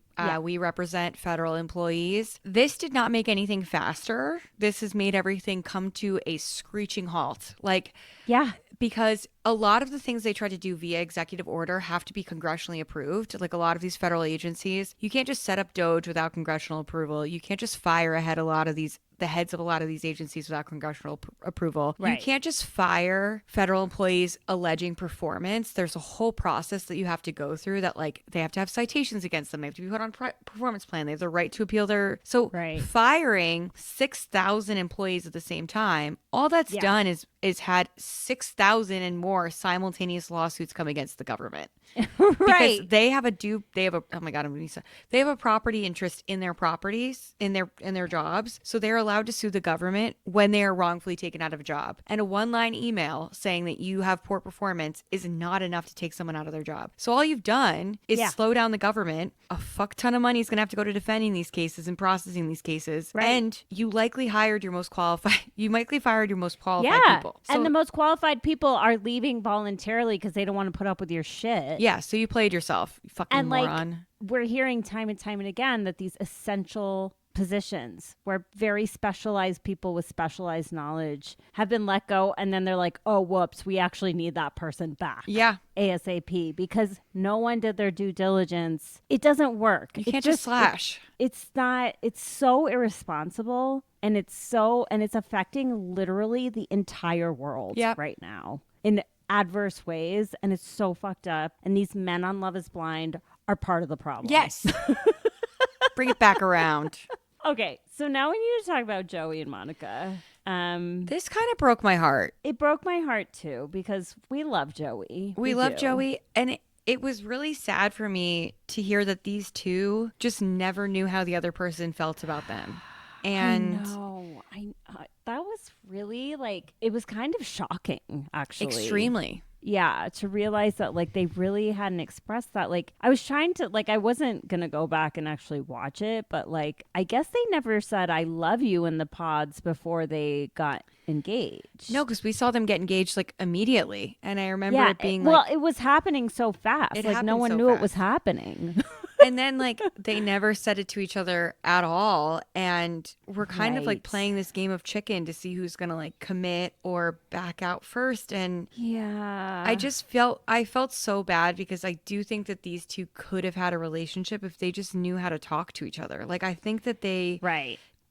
[SPEAKER 1] represent federal employees. This did not make anything faster. This has made everything come to a screeching halt. Because a lot of the things they try to do via executive order have to be congressionally approved. Like a lot of these federal agencies, you can't just set up Doge without congressional approval. You can't just fire ahead a lot of these the heads of a lot of these agencies without congressional approval.
[SPEAKER 3] Right.
[SPEAKER 1] You can't just fire federal employees alleging performance. There's a whole process that you have to go through that, like, they have to have citations against them. They have to be put on performance plan. They have the right to appeal their... So firing 6,000 employees at the same time, all that's done is had 6,000 and more simultaneous lawsuits come against the government. Because they have oh my God, they have a property interest in their properties, in their jobs. So they're allowed to sue the government when they are wrongfully taken out of a job. And a one-line email saying that you have poor performance is not enough to take someone out of their job. So all you've done is slow down the government. A fuck ton of money is going to have to go to defending these cases and processing these cases. Right. And you likely hired your most qualified. You likely fired your most qualified people. So,
[SPEAKER 3] and the most qualified people are leaving voluntarily because they don't want to put up with your shit.
[SPEAKER 1] Yeah. So you played yourself, you fucking moron.
[SPEAKER 3] We're hearing time and time and again that these essential positions where very specialized people with specialized knowledge have been let go, and then they're like, oh, whoops, we actually need that person back.
[SPEAKER 1] Yeah.
[SPEAKER 3] ASAP, because no one did their due diligence. It doesn't work.
[SPEAKER 1] You can't just slash.
[SPEAKER 3] It's so irresponsible, and it's affecting literally the entire world right now in adverse ways, and it's so fucked up. And these men on Love is Blind are part of the problem.
[SPEAKER 1] Yes. Bring it back around.
[SPEAKER 3] Okay, so now we need to talk about Joey and Monica.
[SPEAKER 1] This kind of broke my heart.
[SPEAKER 3] It broke my heart too, because we love Joey.
[SPEAKER 1] We love Joey, and it was really sad for me to hear that these two just never knew how the other person felt about them. And
[SPEAKER 3] that was really, like, it was kind of shocking, actually.
[SPEAKER 1] Extremely.
[SPEAKER 3] Yeah, to realize that, like, they really hadn't expressed that. Like, I was trying to, like, I wasn't going to go back and actually watch it, but, like, I guess they never said I love you in the pods before they got engaged.
[SPEAKER 1] No, because we saw them get engaged, like, immediately. And I remember it being like...
[SPEAKER 3] Well, it was happening so fast. Like, no one knew it was happening.
[SPEAKER 1] And then, like, they never said it to each other at all. And we're kind of, like, playing this game of chicken to see who's going to, like, commit or back out first. And I felt so bad, because I do think that these two could have had a relationship if they just knew how to talk to each other. Like, I think that they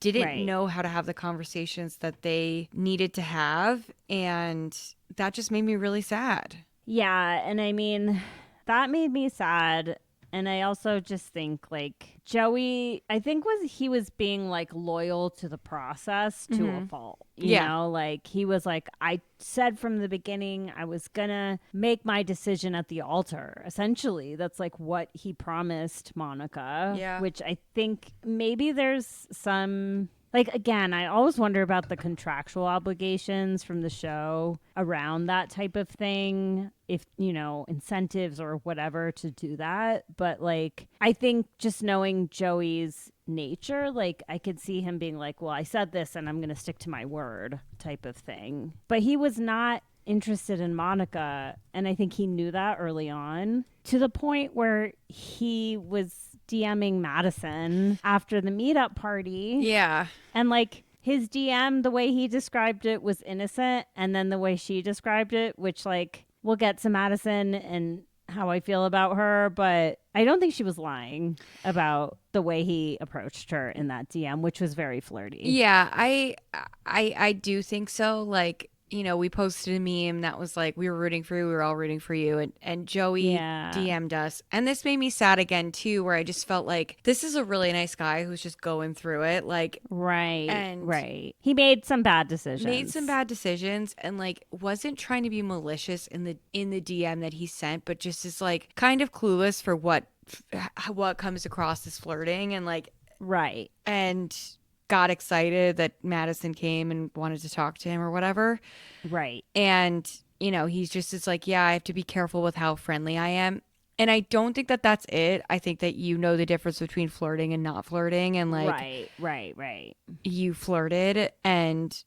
[SPEAKER 1] didn't know how to have the conversations that they needed to have. And that just made me really sad.
[SPEAKER 3] Yeah. And I mean, that made me sad. And I also just think, like, Joey, I think he was being, like, loyal to the process to a fault. You know, like, he was like, I said from the beginning I was gonna make my decision at the altar. Essentially, that's, like, what he promised Monica. Yeah. Which I think maybe there's some... Like, again, I always wonder about the contractual obligations from the show around that type of thing. If, you know, incentives or whatever to do that. But, like, I think just knowing Joey's nature, like, I could see him being like, well, I said this and I'm going to stick to my word type of thing. But he was not interested in Monica. And I think he knew that early on, to the point where he was DMing Madison after the meetup party.
[SPEAKER 1] Yeah.
[SPEAKER 3] And, like, his DM, the way he described it was innocent. And then the way she described it, which, like, we'll get to Madison and how I feel about her, but I don't think she was lying about the way he approached her in that DM, which was very flirty.
[SPEAKER 1] Yeah, I do think so. Like, you know, we posted a meme that was like, we were rooting for you, we were all rooting for you, and Joey DM'd us. And this made me sad again too, where I just felt like this is a really nice guy who's just going through it. Like,
[SPEAKER 3] he made some bad decisions.
[SPEAKER 1] And, like, wasn't trying to be malicious in the DM that he sent, but just is, like, kind of clueless for what comes across as flirting, and, like, and got excited that Madison came and wanted to talk to him or whatever.
[SPEAKER 3] Right.
[SPEAKER 1] And, you know, he's just, it's like, yeah, I have to be careful with how friendly I am. And I don't think that that's it. I think that you know the difference between flirting and not flirting. And, like,
[SPEAKER 3] right.
[SPEAKER 1] You flirted, and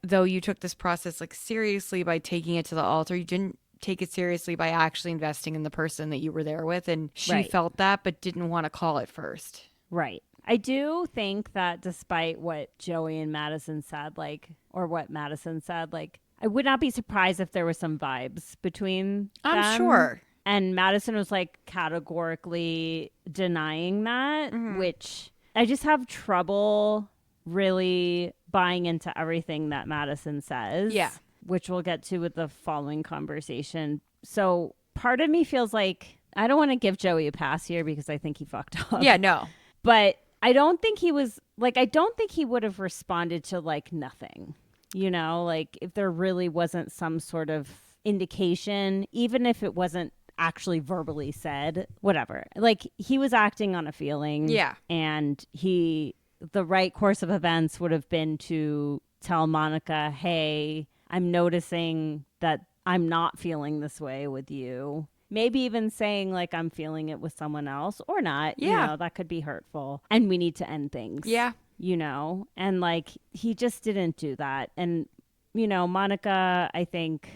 [SPEAKER 1] though you took this process, like, seriously by taking it to the altar, you didn't take it seriously by actually investing in the person that you were there with. And she felt that, but didn't want to call it first.
[SPEAKER 3] Right. I do think that despite what Joey and Madison said, like, or what Madison said, like, I would not be surprised if there were some vibes between them.
[SPEAKER 1] I'm sure.
[SPEAKER 3] And Madison was, like, categorically denying that, which I just have trouble really buying into everything that Madison says.
[SPEAKER 1] Yeah.
[SPEAKER 3] Which we'll get to with the following conversation. So part of me feels like I don't want to give Joey a pass here because I think he fucked up.
[SPEAKER 1] Yeah, no.
[SPEAKER 3] But I don't think he was like, I don't think he would have responded to like nothing, you know, like if there really wasn't some sort of indication, even if it wasn't actually verbally said, whatever. Like he was acting on a feeling.
[SPEAKER 1] Yeah.
[SPEAKER 3] And the right course of events would have been to tell Monica, hey, I'm noticing that I'm not feeling this way with you. Maybe even saying like I'm feeling it with someone else or not.
[SPEAKER 1] Yeah.
[SPEAKER 3] You know, that could be hurtful. And we need to end things.
[SPEAKER 1] Yeah.
[SPEAKER 3] You know, and like he just didn't do that. And, you know, Monica, I think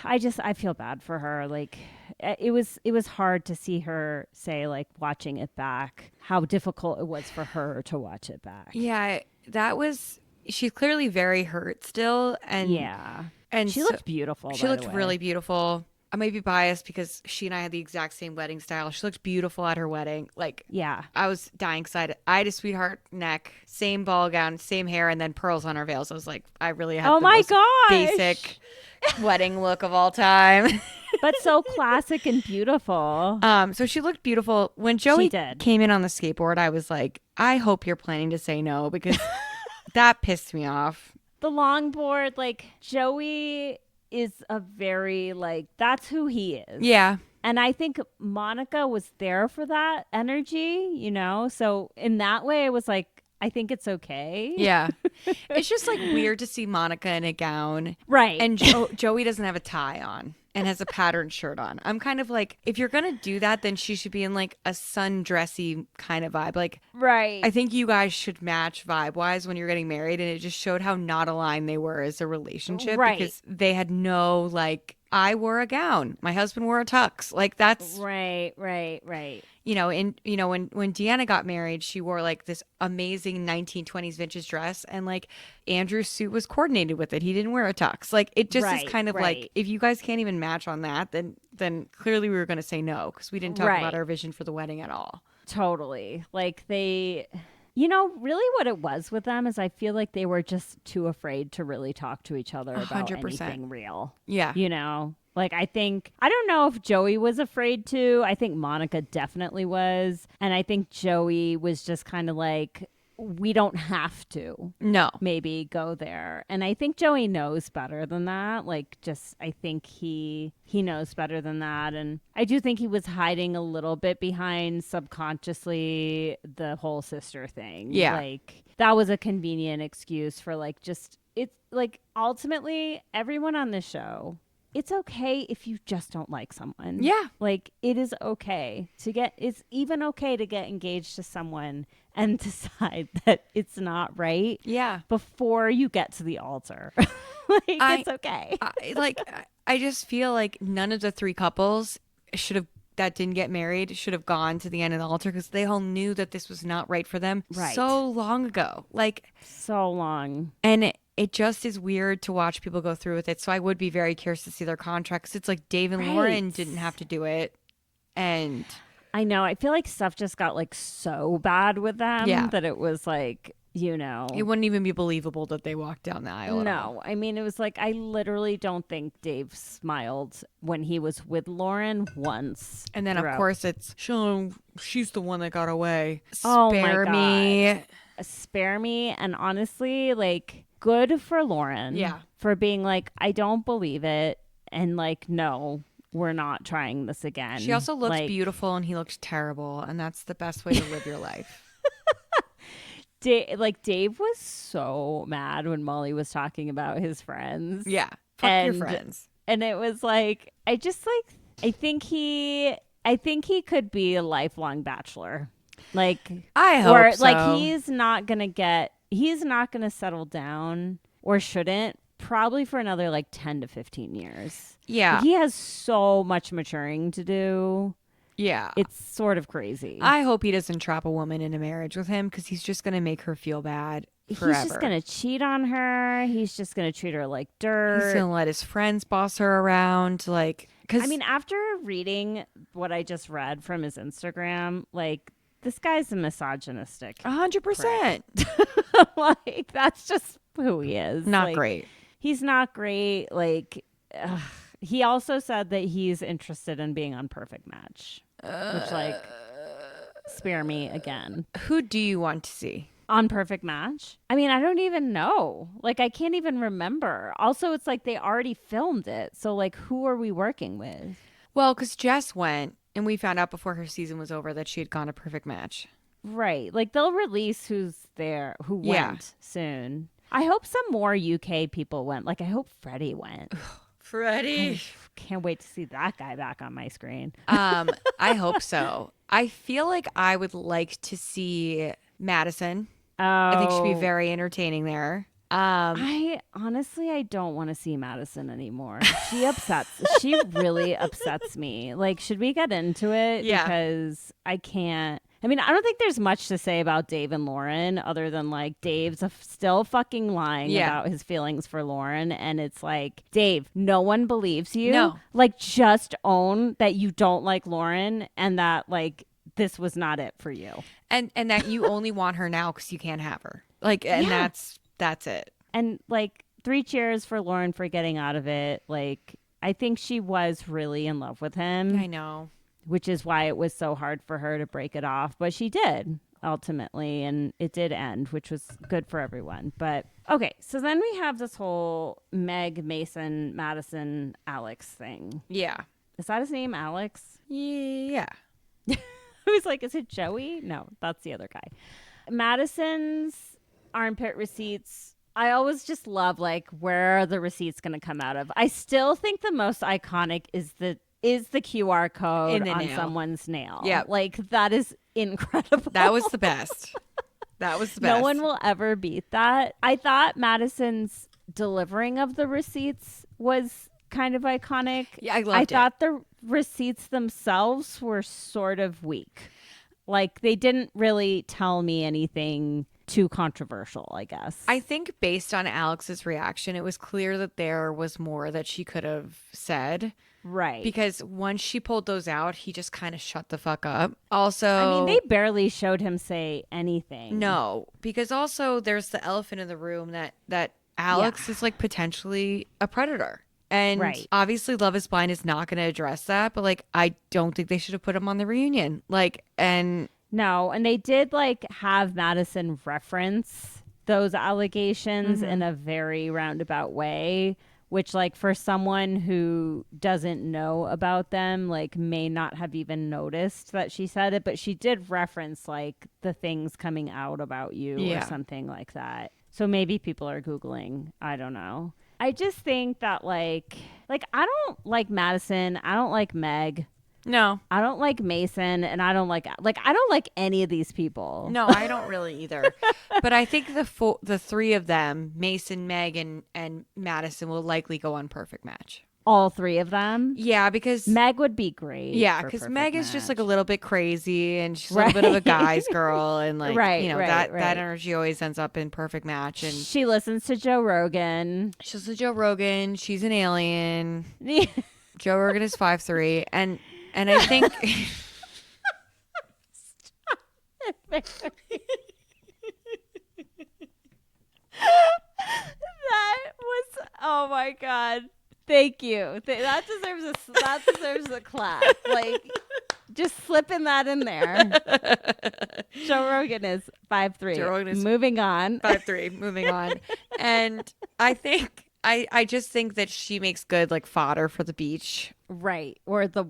[SPEAKER 3] I feel bad for her. Like it was hard to see her say, like, watching it back, how difficult it was for her to watch it back.
[SPEAKER 1] Yeah, she's clearly very hurt still. And
[SPEAKER 3] yeah.
[SPEAKER 1] And
[SPEAKER 3] she looked beautiful.
[SPEAKER 1] She looked really beautiful. I may be biased because she and I had the exact same wedding style. She looked beautiful at her wedding. Like,
[SPEAKER 3] yeah, I
[SPEAKER 1] was dying because I had a sweetheart neck, same ball gown, same hair, and then pearls on her veils. I was like, I really had the most basic wedding look of all time.
[SPEAKER 3] But so classic and beautiful.
[SPEAKER 1] So she looked beautiful. When Joey came in on the skateboard, I was like, I hope you're planning to say no because that pissed me off.
[SPEAKER 3] The longboard, like Joey is a very like that's who he is.
[SPEAKER 1] Yeah.
[SPEAKER 3] And I think Monica was there for that energy, you know? So in that way it was like I think it's okay.
[SPEAKER 1] Yeah. It's just like weird to see Monica in a gown.
[SPEAKER 3] Right.
[SPEAKER 1] And Joey doesn't have a tie on and has a patterned shirt on. I'm kind of like, if you're going to do that, then she should be in like a sundressy kind of vibe. Like,
[SPEAKER 3] right.
[SPEAKER 1] I think you guys should match vibe wise when you're getting married. And it just showed how not aligned they were as a relationship.
[SPEAKER 3] Right.
[SPEAKER 1] Because they had no like, I wore a gown. My husband wore a tux. Like that's
[SPEAKER 3] right.
[SPEAKER 1] You know, when Deanna got married, she wore like this amazing 1920s vintage dress, and like Andrew's suit was coordinated with it. He didn't wear a tux. Like it just is kind of like, if you guys can't even match on that, then clearly we were going to say no because we didn't talk about our vision for the wedding at all.
[SPEAKER 3] Totally. Like they. You know, really what it was with them is I feel like they were just too afraid to really talk to each other about
[SPEAKER 1] 100%.
[SPEAKER 3] anything real.
[SPEAKER 1] Yeah.
[SPEAKER 3] You know, like I don't know if Joey was afraid to. I think Monica definitely was. And I think Joey was just kind of like, we don't have to.
[SPEAKER 1] No.
[SPEAKER 3] Maybe go there. And I think Joey knows better than that. Like just I think he knows better than that. And I do think he was hiding a little bit behind subconsciously the whole sister thing.
[SPEAKER 1] Yeah.
[SPEAKER 3] Like that was a convenient excuse for like just it's like ultimately everyone on this show, it's okay if you just don't like someone.
[SPEAKER 1] Yeah.
[SPEAKER 3] Like it is okay it's even okay to get engaged to someone and decide that it's not right.
[SPEAKER 1] Yeah.
[SPEAKER 3] Before you get to the altar. It's okay.
[SPEAKER 1] I just feel like none of the three couples that didn't get married should have gone to the end of the altar because they all knew that this was not right for them so long ago. Like
[SPEAKER 3] so long.
[SPEAKER 1] And it just is weird to watch people go through with it. So I would be very curious to see their contracts. It's like Dave and Lauren didn't have to do it. And
[SPEAKER 3] I know. I feel like stuff just got like so bad with them that it was like, you know.
[SPEAKER 1] It wouldn't even be believable that they walked down the aisle.
[SPEAKER 3] No. I mean, it was like, I literally don't think Dave smiled when he was with Lauren once.
[SPEAKER 1] And then, of course, it's, she's the one that got away.
[SPEAKER 3] Oh my God. Spare me. And honestly, like, good for Lauren.
[SPEAKER 1] Yeah.
[SPEAKER 3] For being like, I don't believe it. And like, no. We're not trying this again.
[SPEAKER 1] She also looks beautiful and he looks terrible. And that's the best way to live your life.
[SPEAKER 3] Dave was so mad when Molly was talking about his friends.
[SPEAKER 1] Yeah. Fuck your friends.
[SPEAKER 3] And it was like, I think he could be a lifelong bachelor. Like,
[SPEAKER 1] I hope so.
[SPEAKER 3] Like he's not going to settle down or shouldn't. Probably for another like 10 to 15 years.
[SPEAKER 1] Yeah.
[SPEAKER 3] Like, he has so much maturing to do.
[SPEAKER 1] Yeah.
[SPEAKER 3] It's sort of crazy.
[SPEAKER 1] I hope he doesn't trap a woman into marriage with him because he's just going to make her feel bad forever.
[SPEAKER 3] He's just going to cheat on her. He's just going to treat her like dirt.
[SPEAKER 1] He's going to let his friends boss her around. Like,
[SPEAKER 3] I mean, after reading what I just read from his Instagram, like, this guy's a misogynistic.
[SPEAKER 1] 100%.
[SPEAKER 3] Like, that's just who he is.
[SPEAKER 1] Not
[SPEAKER 3] like,
[SPEAKER 1] great.
[SPEAKER 3] He's not great. Like, he also said that he's interested in being on Perfect Match, which, like, spare me again.
[SPEAKER 1] Who do you want to see
[SPEAKER 3] on Perfect Match? I mean, I don't even know. Like, I can't even remember. Also, it's like they already filmed it. So, like, who are we working with?
[SPEAKER 1] Well, because Jess went, and we found out before her season was over that she had gone to Perfect Match.
[SPEAKER 3] Right. Like, they'll release who went soon. I hope some more UK people went. Like, I hope Freddie went.
[SPEAKER 1] Freddie.
[SPEAKER 3] I can't wait to see that guy back on my screen.
[SPEAKER 1] I hope so. I feel like I would like to see Madison.
[SPEAKER 3] Oh.
[SPEAKER 1] I think she'd be very entertaining there.
[SPEAKER 3] I don't want to see Madison anymore. She really upsets me. Like, should we get into it?
[SPEAKER 1] Yeah.
[SPEAKER 3] Because I can't. I mean, I don't think there's much to say about Dave and Lauren other than, like, Dave's still fucking lying about his feelings for Lauren. And it's like, Dave, no one believes you.
[SPEAKER 1] No.
[SPEAKER 3] Like, just own that you don't like Lauren and that, like, this was not it for you.
[SPEAKER 1] And that you only want her now because you can't have her. Like, and that's it.
[SPEAKER 3] And, like, 3 cheers for Lauren for getting out of it. Like, I think she was really in love with him.
[SPEAKER 1] I know.
[SPEAKER 3] Which is why it was so hard for her to break it off. But she did, ultimately, and it did end, which was good for everyone. But, okay, so then we have this whole Meg, Mason, Madison, Alex thing.
[SPEAKER 1] Yeah.
[SPEAKER 3] Is that his name, Alex?
[SPEAKER 1] Yeah.
[SPEAKER 3] I was like, is it Joey? No, that's the other guy. Madison's armpit receipts. I always just love, like, where are the receipts going to come out of? I still think the most iconic is the QR code on
[SPEAKER 1] nail.
[SPEAKER 3] Someone's nail.
[SPEAKER 1] Yeah.
[SPEAKER 3] Like, that is incredible.
[SPEAKER 1] That was the best.
[SPEAKER 3] No one will ever beat that. I thought Madison's delivering of the receipts was kind of iconic.
[SPEAKER 1] Yeah, I loved it.
[SPEAKER 3] I thought the receipts themselves were sort of weak. Like, they didn't really tell me anything too controversial, I guess.
[SPEAKER 1] I think based on Alex's reaction, it was clear that there was more that she could have said.
[SPEAKER 3] Right.
[SPEAKER 1] Because once she pulled those out, he just kind of shut the fuck up. Also,
[SPEAKER 3] I mean, they barely showed him say anything.
[SPEAKER 1] No, because also there's the elephant in the room that Alex is, like, potentially a predator. And obviously Love is Blind is not going to address that, but, like, I don't think they should have put him on the reunion. Like, and
[SPEAKER 3] no, and they did, like, have Madison reference those allegations in a very roundabout way, which, like, for someone who doesn't know about them, like, may not have even noticed that she said it, but she did reference, like, the things coming out about you or something like that. So maybe people are Googling. I don't know. I just think that, like, I don't like Madison. I don't like Meg.
[SPEAKER 1] No.
[SPEAKER 3] I don't like Mason, and I don't like any of these people.
[SPEAKER 1] No, I don't really either. But I think the 3 of them, Mason, Meg, and Madison, will likely go on Perfect Match.
[SPEAKER 3] All 3 of them?
[SPEAKER 1] Yeah, because
[SPEAKER 3] Meg would be great.
[SPEAKER 1] Yeah, because Meg is just, like, a little bit crazy, and she's a little bit of a guy's girl, and, like, that energy always ends up in Perfect Match. And
[SPEAKER 3] she listens to Joe Rogan.
[SPEAKER 1] She's an alien. Joe Rogan is 5'3", and I think
[SPEAKER 3] that was, oh my God. Thank you. That deserves a clap. Like, just slipping that in there. Joe Rogan is 5'3".
[SPEAKER 1] Joe Rogan is
[SPEAKER 3] moving on.
[SPEAKER 1] 5'3", moving on. And I think I just think that she makes good, like, fodder for the beach.
[SPEAKER 3] Right. Or the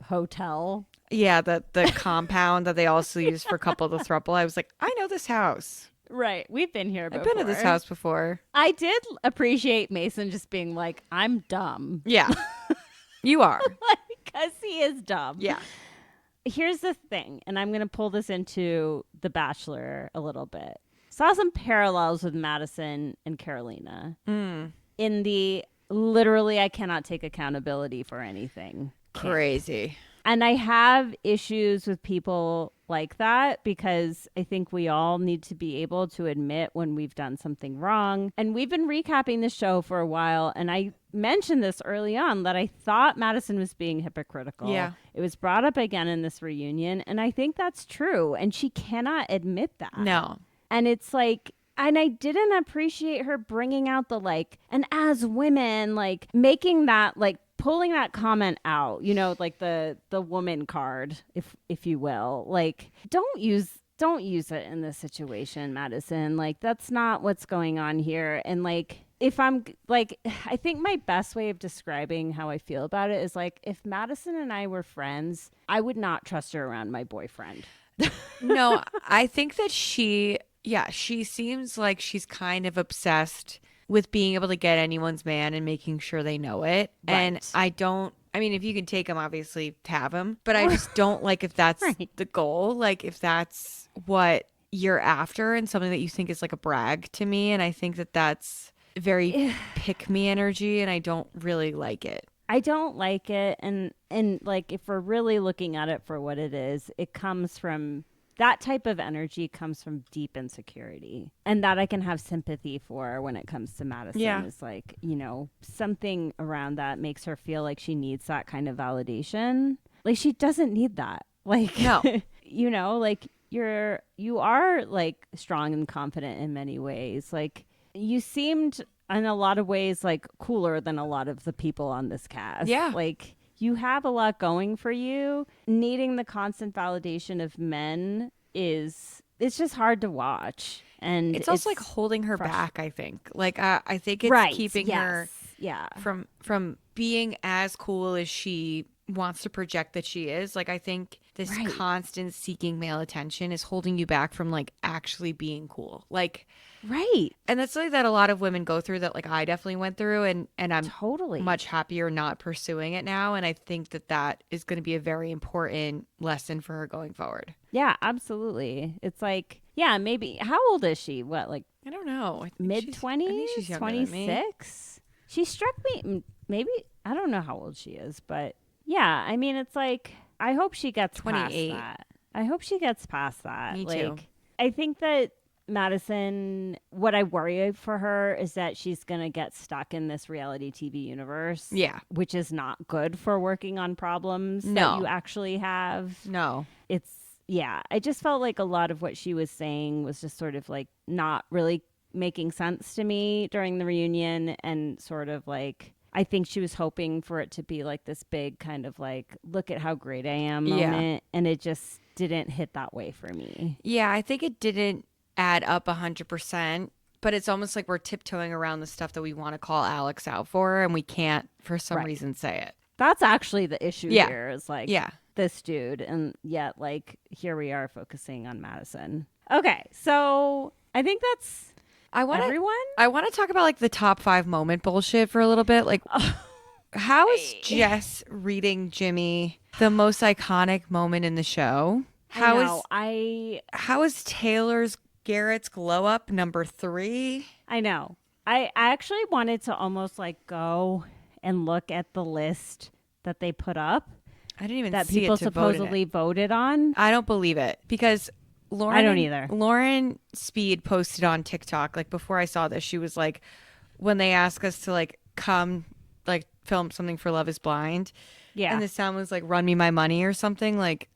[SPEAKER 3] hotel?
[SPEAKER 1] Yeah, the compound that they also use for couple to throuple. I was like, I know this house.
[SPEAKER 3] Right. We've been here before.
[SPEAKER 1] I've been to this house before.
[SPEAKER 3] I did appreciate Mason just being like, I'm dumb.
[SPEAKER 1] Yeah. You are.
[SPEAKER 3] Because he is dumb.
[SPEAKER 1] Yeah.
[SPEAKER 3] Here's the thing, and I'm going to pull this into The Bachelor a little bit. Saw some parallels with Madison and Carolina. In the literally I cannot take accountability for anything.
[SPEAKER 1] Crazy.
[SPEAKER 3] And I have issues with people like that because I think we all need to be able to admit when we've done something wrong. And we've been recapping the show for a while. And I mentioned this early on that I thought Madison was being hypocritical.
[SPEAKER 1] Yeah.
[SPEAKER 3] It was brought up again in this reunion. And I think that's true. And she cannot admit that.
[SPEAKER 1] No.
[SPEAKER 3] And it's like, and I didn't appreciate her bringing out the like, and as women, like making that, like pulling that comment out, you know, like the woman card, if you will. Like, don't use it in this situation, Madison. Like, that's not what's going on here. And like, if I'm like, I think my best way of describing how I feel about it is like, if Madison and I were friends, I would not trust her around my boyfriend.
[SPEAKER 1] No, I think that she seems like she's kind of obsessed with being able to get anyone's man and making sure they know it. Right. And I mean, if you can take him, obviously have him, but I just don't like if that's the goal, like if that's what you're after and something that you think is like a brag to me. And I think that that's very pick me energy and I don't really like it.
[SPEAKER 3] I don't like it. And like, if we're really looking at it for what it is, it comes from that type of energy comes from deep insecurity. And that I can have sympathy for when it comes to Madison is like, you know, something around that makes her feel like she needs that kind of validation. Like she doesn't need that. Like, no, you know, like you are like strong and confident in many ways. Like you seemed in a lot of ways like cooler than a lot of the people on this cast.
[SPEAKER 1] Yeah.
[SPEAKER 3] Like you have a lot going for you. Needing the constant validation of men it's just hard to watch. And
[SPEAKER 1] it's also like holding her back, I think. Like I think it's keeping her from being as cool as she wants to project that she is. Like I think this constant seeking male attention is holding you back from like actually being cool. Like and that's something that a lot of women go through that like I definitely went through and I'm
[SPEAKER 3] totally
[SPEAKER 1] much happier not pursuing it now. And I think that is going to be a very important lesson for her going forward.
[SPEAKER 3] Yeah, absolutely. It's like, yeah, maybe. How old is she? What, like
[SPEAKER 1] I don't know.
[SPEAKER 3] Mid-20s?
[SPEAKER 1] I think she's younger
[SPEAKER 3] 26?
[SPEAKER 1] than me.
[SPEAKER 3] She struck me, maybe, I don't know how old she is, but yeah, I mean, it's like, I hope she gets
[SPEAKER 1] 28.
[SPEAKER 3] past that. I hope she gets past that.
[SPEAKER 1] Me
[SPEAKER 3] like,
[SPEAKER 1] too.
[SPEAKER 3] I think that Madison, what I worry for her is that she's going to get stuck in this reality TV universe.
[SPEAKER 1] Yeah.
[SPEAKER 3] Which is not good for working on problems that you actually have.
[SPEAKER 1] No.
[SPEAKER 3] I just felt like a lot of what she was saying was just sort of like not really making sense to me during the reunion, and sort of like, I think she was hoping for it to be like this big kind of like, look at how great I am moment. And it just didn't hit that way for me.
[SPEAKER 1] Yeah, I think it didn't add up 100%, but it's almost like we're tiptoeing around the stuff that we want to call Alex out for, and we can't for some reason say it.
[SPEAKER 3] That's actually the issue here is like this dude, and yet like here we are focusing on Madison. Okay, so I think that's everyone.
[SPEAKER 1] I want to talk about like the top 5 moment bullshit for a little bit. Like, how is Jess reading Jimmy the most iconic moment in the show? How is Taylor's Garrett's glow up number 3?
[SPEAKER 3] I know. I actually wanted to almost like go and look at the list that they put up.
[SPEAKER 1] I didn't even
[SPEAKER 3] that
[SPEAKER 1] see
[SPEAKER 3] people
[SPEAKER 1] it to
[SPEAKER 3] supposedly voted on.
[SPEAKER 1] I don't believe it because Lauren.
[SPEAKER 3] I don't either.
[SPEAKER 1] Lauren Speed posted on TikTok like before I saw this. She was like, when they ask us to like come like film something for Love Is Blind, and the sound was like "Run me my money" or something like.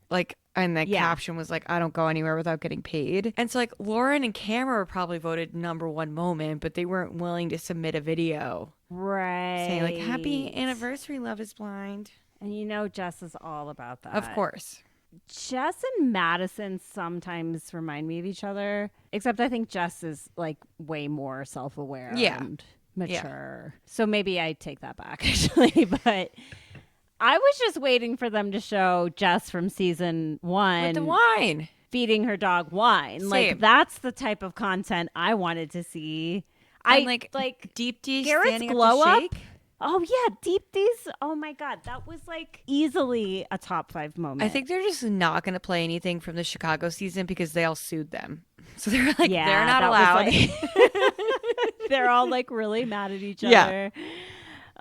[SPEAKER 1] And the caption was like, I don't go anywhere without getting paid. And so like Lauren and Cameron probably voted number 1 moment, but they weren't willing to submit a video.
[SPEAKER 3] Right.
[SPEAKER 1] Saying like, happy anniversary, Love Is Blind.
[SPEAKER 3] And you know Jess is all about that.
[SPEAKER 1] Of course.
[SPEAKER 3] Jess and Madison sometimes remind me of each other, except I think Jess is like way more self-aware and mature. So maybe I take that back actually, but I was just waiting for them to show Jess from season 1
[SPEAKER 1] with the wine,
[SPEAKER 3] feeding her dog wine.
[SPEAKER 1] Same.
[SPEAKER 3] Like that's the type of content I wanted to see.
[SPEAKER 1] And like Deep D's
[SPEAKER 3] Garrett's glow up. Oh yeah, Deep D's. Oh my God, that was like easily a top 5 moment.
[SPEAKER 1] I think they're just not going to play anything from the Chicago season because they all sued them. So they're like, they're not allowed.
[SPEAKER 3] Like they're all like really mad at each other.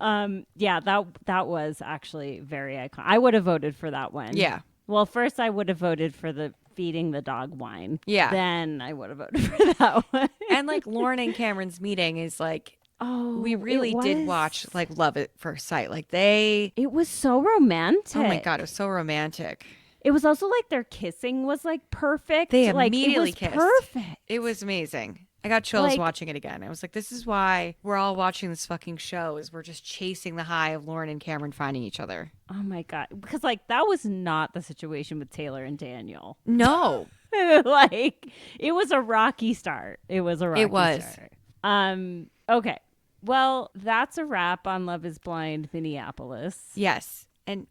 [SPEAKER 3] Yeah, that was actually very iconic. I would have voted for that one.
[SPEAKER 1] Yeah.
[SPEAKER 3] Well, first I would have voted for the feeding the dog wine.
[SPEAKER 1] Yeah.
[SPEAKER 3] Then I would have voted for that one.
[SPEAKER 1] And like Lauren and Cameron's meeting is like, we really did watch like Love at First Sight. Like
[SPEAKER 3] it was so romantic.
[SPEAKER 1] Oh my God, it was so romantic.
[SPEAKER 3] It was also like their kissing was like perfect.
[SPEAKER 1] They
[SPEAKER 3] like,
[SPEAKER 1] immediately
[SPEAKER 3] it was
[SPEAKER 1] kissed.
[SPEAKER 3] Perfect.
[SPEAKER 1] It was amazing. I got chills watching it again. I was like, this is why we're all watching this fucking show, is we're just chasing the high of Lauren and Cameron finding each other.
[SPEAKER 3] Oh my God. Because like that was not the situation with Taylor and Danielle.
[SPEAKER 1] No.
[SPEAKER 3] Like it was a rocky start. It was. Start. Okay. Well, that's a wrap on Love is Blind Minneapolis.
[SPEAKER 1] Yes. And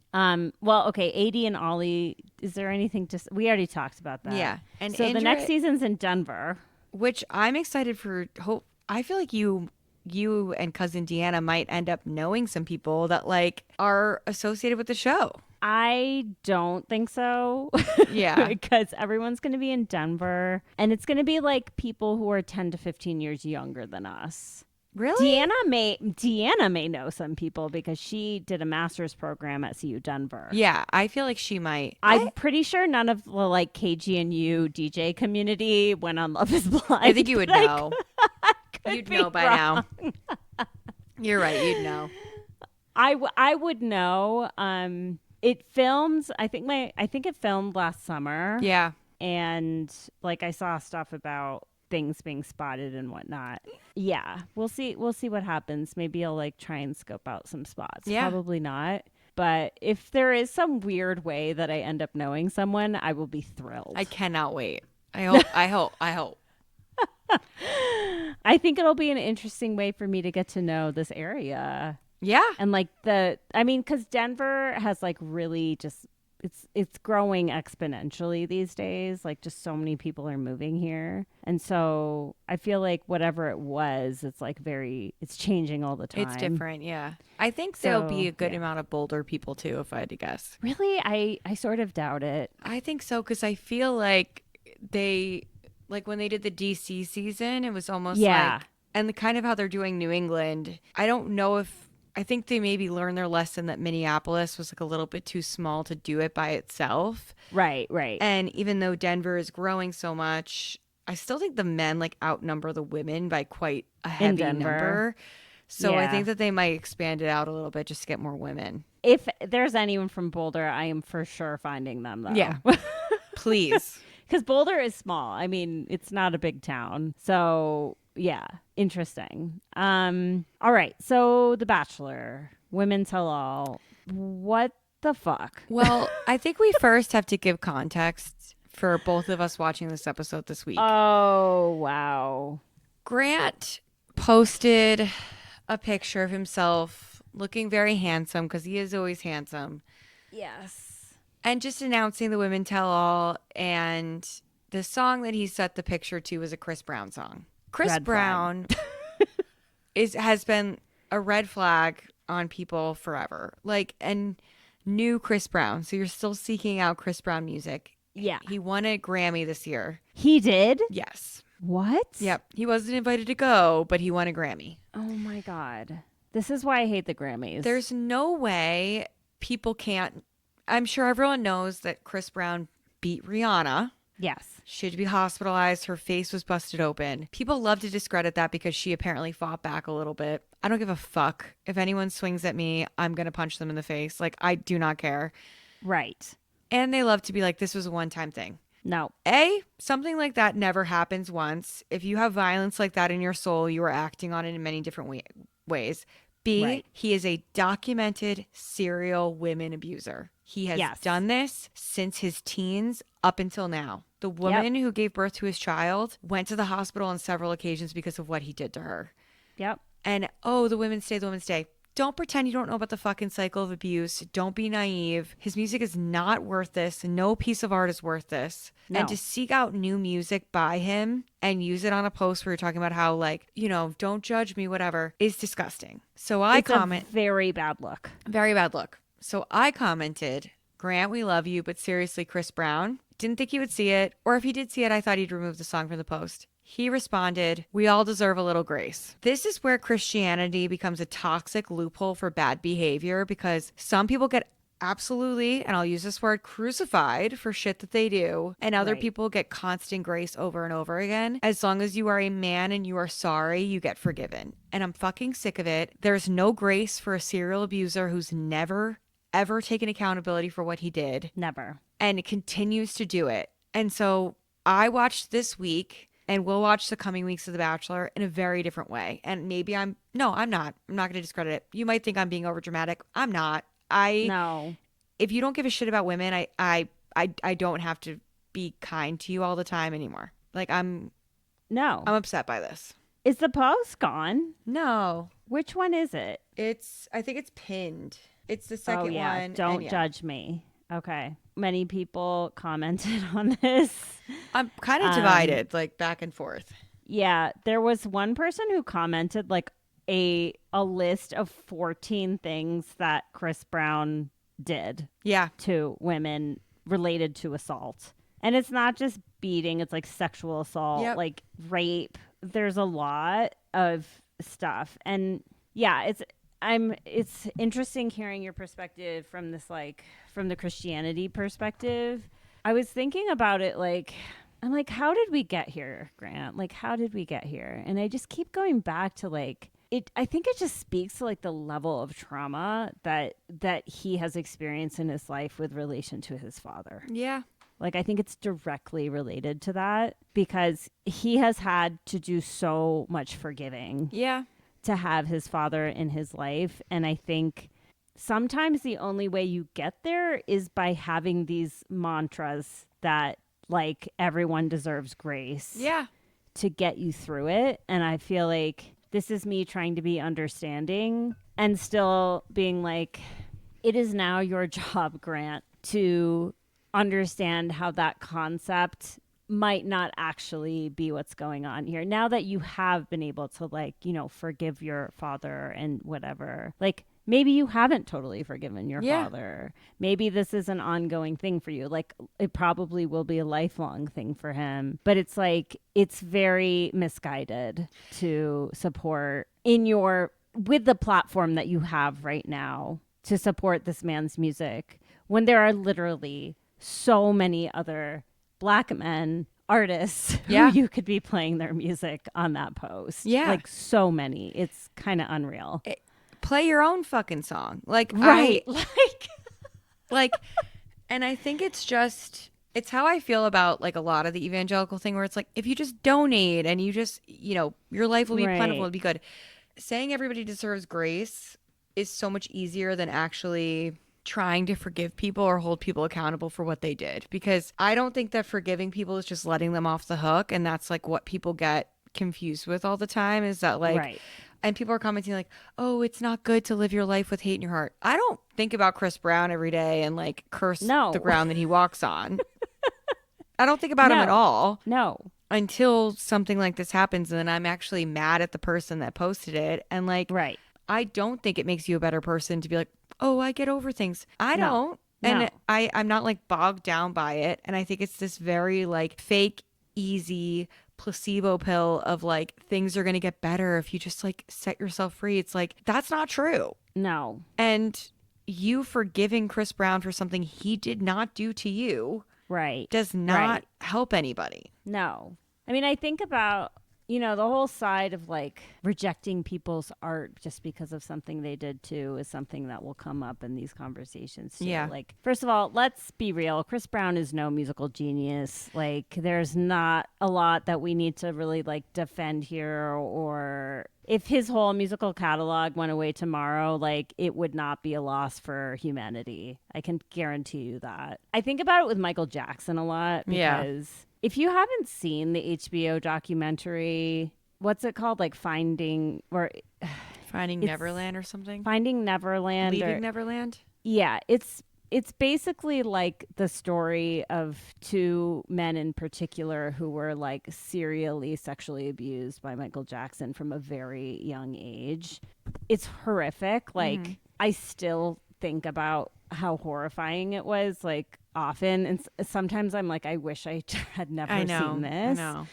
[SPEAKER 3] well, okay, AD and Ollie, is there anything to we already talked about that.
[SPEAKER 1] Yeah. And
[SPEAKER 3] so the next season's in Denver,
[SPEAKER 1] which I'm excited for. I feel like you and cousin Deanna might end up knowing some people that like are associated with the show.
[SPEAKER 3] I don't think so.
[SPEAKER 1] Yeah.
[SPEAKER 3] Because everyone's going to be in Denver and it's going to be like people who are 10 to 15 years younger than us.
[SPEAKER 1] Really?
[SPEAKER 3] Deanna may know some people because she did a master's program at CU Denver.
[SPEAKER 1] Yeah, I feel like she might.
[SPEAKER 3] I'm pretty sure none of the like KGNU DJ community went on Love is Blind.
[SPEAKER 1] I think you would know. You'd know by now. You're right. You'd know.
[SPEAKER 3] I would know. It filmed. I think it filmed last summer.
[SPEAKER 1] Yeah.
[SPEAKER 3] And like I saw stuff about things being spotted and whatnot. Yeah, we'll see what happens. Maybe I'll like try and scope out some spots.
[SPEAKER 1] Yeah.
[SPEAKER 3] Probably not. But if there is some weird way that I end up knowing someone, I will be thrilled.
[SPEAKER 1] I cannot wait. I hope.
[SPEAKER 3] I think it'll be an interesting way for me to get to know this area.
[SPEAKER 1] Yeah.
[SPEAKER 3] And like because Denver has like really just it's growing exponentially these days. Like just so many people are moving here. And so I feel like whatever it was, it's like it's changing all the time.
[SPEAKER 1] It's different. Yeah. I think there'll be a good amount of Boulder people too, if I had to guess.
[SPEAKER 3] Really? I sort of doubt it.
[SPEAKER 1] I think so. 'Cause I feel like like when they did the DC season, it was almost like, and the kind of how they're doing New England. I think they maybe learned their lesson that Minneapolis was like a little bit too small to do it by itself.
[SPEAKER 3] Right.
[SPEAKER 1] And even though Denver is growing so much, I still think the men like outnumber the women by quite a heavy number. So I think that they might expand it out a little bit just to get more women.
[SPEAKER 3] If there's anyone from Boulder, I am for sure finding them though.
[SPEAKER 1] Yeah. Please.
[SPEAKER 3] Because Boulder is small. I mean, it's not a big town. So yeah, interesting. All right. So The Bachelor, Women Tell All. What the fuck?
[SPEAKER 1] Well, I think we first have to give context for both of us watching this episode this week.
[SPEAKER 3] Oh, wow.
[SPEAKER 1] Grant posted a picture of himself looking very handsome, because he is always handsome.
[SPEAKER 3] Yes.
[SPEAKER 1] And just announcing the Women Tell All, and the song that he set the picture to was a Chris Brown song. Chris Brown has been a red flag on people forever. Like, and new Chris Brown. So you're still seeking out Chris Brown music.
[SPEAKER 3] Yeah.
[SPEAKER 1] He won a Grammy this year.
[SPEAKER 3] He did?
[SPEAKER 1] Yes.
[SPEAKER 3] What?
[SPEAKER 1] Yep. He wasn't invited to go, but he won a Grammy.
[SPEAKER 3] Oh my God. This is why I hate the Grammys.
[SPEAKER 1] There's no way people can't. I'm sure everyone knows that Chris Brown beat Rihanna.
[SPEAKER 3] Yes.
[SPEAKER 1] Should be hospitalized. Her face was busted open. People love to discredit that because she apparently fought back a little bit. I don't give a fuck. If anyone swings at me, I'm going to punch them in the face. Like, I do not care.
[SPEAKER 3] Right.
[SPEAKER 1] And they love to be like, this was a one-time thing.
[SPEAKER 3] No.
[SPEAKER 1] Something like that never happens once. If you have violence like that in your soul, you are acting on it in many different ways. B, He is a documented serial women abuser. He has done this since his teens up until now. The woman who gave birth to his child went to the hospital on several occasions because of what he did to her.
[SPEAKER 3] Yep.
[SPEAKER 1] And, the women stay. Don't pretend you don't know about the fucking cycle of abuse. Don't be naive. His music is not worth this. No piece of art is worth this. No. And to seek out new music by him and use it on a post where you're talking about how, like, don't judge me, whatever, is disgusting. So it's a
[SPEAKER 3] very bad look.
[SPEAKER 1] Very bad look. So I commented, Grant, we love you, but seriously, Chris Brown, didn't think he would see it. Or if he did see it, I thought he'd remove the song from the post. He responded, "We all deserve a little grace." This is where Christianity becomes a toxic loophole for bad behavior because some people get absolutely, and I'll use this word, crucified for shit that they do, and other people get constant grace over and over again. As long as you are a man and you are sorry, you get forgiven. And I'm fucking sick of it. There's no grace for a serial abuser who's never, ever taken accountability for what he did.
[SPEAKER 3] Never.
[SPEAKER 1] And continues to do it. And so I watched this week, and we'll watch the coming weeks of The Bachelor in a very different way. And maybe I'm not. I'm not going to discredit it. You might think I'm being over dramatic. I'm not.
[SPEAKER 3] No.
[SPEAKER 1] If you don't give a shit about women, I don't have to be kind to you all the time anymore. Like I'm upset by this.
[SPEAKER 3] Is the post gone?
[SPEAKER 1] No.
[SPEAKER 3] Which one is it?
[SPEAKER 1] I think it's pinned. It's the second one.
[SPEAKER 3] Don't judge me. Okay. Many people commented on this.
[SPEAKER 1] I'm kind of divided, like back and forth.
[SPEAKER 3] Yeah, there was one person who commented like a list of 14 things that Chris Brown did to women related to assault. And it's not just beating, it's like sexual assault, like rape. There's a lot of stuff. And yeah, it's interesting hearing your perspective from this, like from the Christianity perspective. I was thinking about it, like I'm like, how did we get here, Grant? Like, how did we get here? And I just keep going back to like I think it just speaks to like the level of trauma that he has experienced in his life with relation to his father.
[SPEAKER 1] Yeah.
[SPEAKER 3] Like, I think it's directly related to that because he has had to do so much forgiving.
[SPEAKER 1] Yeah.
[SPEAKER 3] To have his father in his life. And I think sometimes the only way you get there is by having these mantras that like everyone deserves grace.
[SPEAKER 1] Yeah.
[SPEAKER 3] To get you through it. And I feel like this is me trying to be understanding and still being like, it is now your job, Grant, to understand how that concept might not actually be what's going on here. Now that you have been able to like, you know, forgive your father and whatever, like maybe you haven't totally forgiven your father. Maybe this is an ongoing thing for you. Like it probably will be a lifelong thing for him, but it's like, it's very misguided to support with the platform that you have right now to support this man's music when there are literally so many other Black men artists who you could be playing their music on that post. Yeah. Like so many. It's kind of unreal.
[SPEAKER 1] Play your own fucking song. Like,
[SPEAKER 3] right.
[SPEAKER 1] Like, and I think it's how I feel about like a lot of the evangelical thing where it's like, if you just donate and you just, you know, your life will be plentiful, it'll be good. Saying everybody deserves grace is so much easier than actually trying to forgive people or hold people accountable for what they did. Because I don't think that forgiving people is just letting them off the hook. And that's like what people get confused with all the time is that like, and people are commenting like, oh, it's not good to live your life with hate in your heart. I don't think about Chris Brown every day and like curse the ground that he walks on. I don't think about him at all.
[SPEAKER 3] No.
[SPEAKER 1] Until something like this happens and then I'm actually mad at the person that posted it. And like, I don't think it makes you a better person to be like, oh, I get over things. I don't. And I'm not like bogged down by it. And I think it's this very like fake, easy placebo pill of like things are going to get better if you just like set yourself free. It's like, that's not true.
[SPEAKER 3] No.
[SPEAKER 1] And you forgiving Chris Brown for something he did not do to you does not help anybody.
[SPEAKER 3] No. I mean, I think about, you know, the whole side of like rejecting people's art just because of something they did too is something that will come up in these conversations too. Yeah. Like, first of all, let's be real. Chris Brown is no musical genius. Like, there's not a lot that we need to really like defend here, or if his whole musical catalog went away tomorrow, like it would not be a loss for humanity. I can guarantee you that. I think about it with Michael Jackson a lot because if you haven't seen the HBO documentary, what's it called? Like Finding
[SPEAKER 1] Neverland or something?
[SPEAKER 3] Finding Neverland.
[SPEAKER 1] Leaving Neverland?
[SPEAKER 3] Yeah. It's basically like the story of two men in particular who were like serially sexually abused by Michael Jackson from a very young age. It's horrific. Like I still think about how horrifying it was, like often, and sometimes I'm like, I wish I had never seen this.
[SPEAKER 1] I know.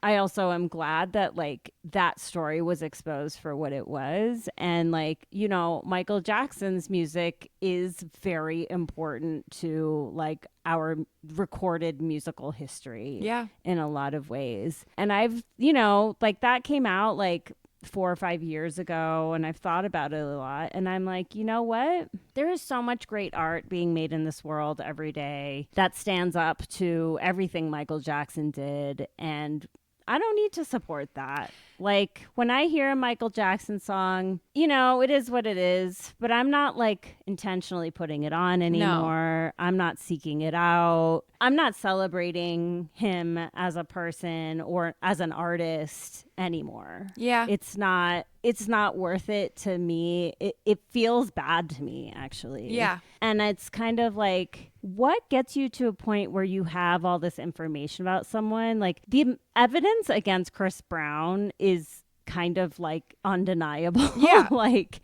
[SPEAKER 3] I also am glad that like that story was exposed for what it was. And like, you know, Michael Jackson's music is very important to like our recorded musical history in a lot of ways. And I've, you know, like that came out like 4 or 5 years ago, and I've thought about it a lot, and I'm like, you know what? There is so much great art being made in this world every day that stands up to everything Michael Jackson did, and I don't need to support that. Like, when I hear a Michael Jackson song, you know, it is what it is, but I'm not like intentionally putting it on anymore. No. I'm not seeking it out. I'm not celebrating him as a person or as an artist anymore.
[SPEAKER 1] Yeah.
[SPEAKER 3] It's not worth it to me. It feels bad to me, actually.
[SPEAKER 1] Yeah.
[SPEAKER 3] And it's kind of like, what gets you to a point where you have all this information about someone? Like, the evidence against Chris Brown is kind of like undeniable.
[SPEAKER 1] Yeah.
[SPEAKER 3] Like,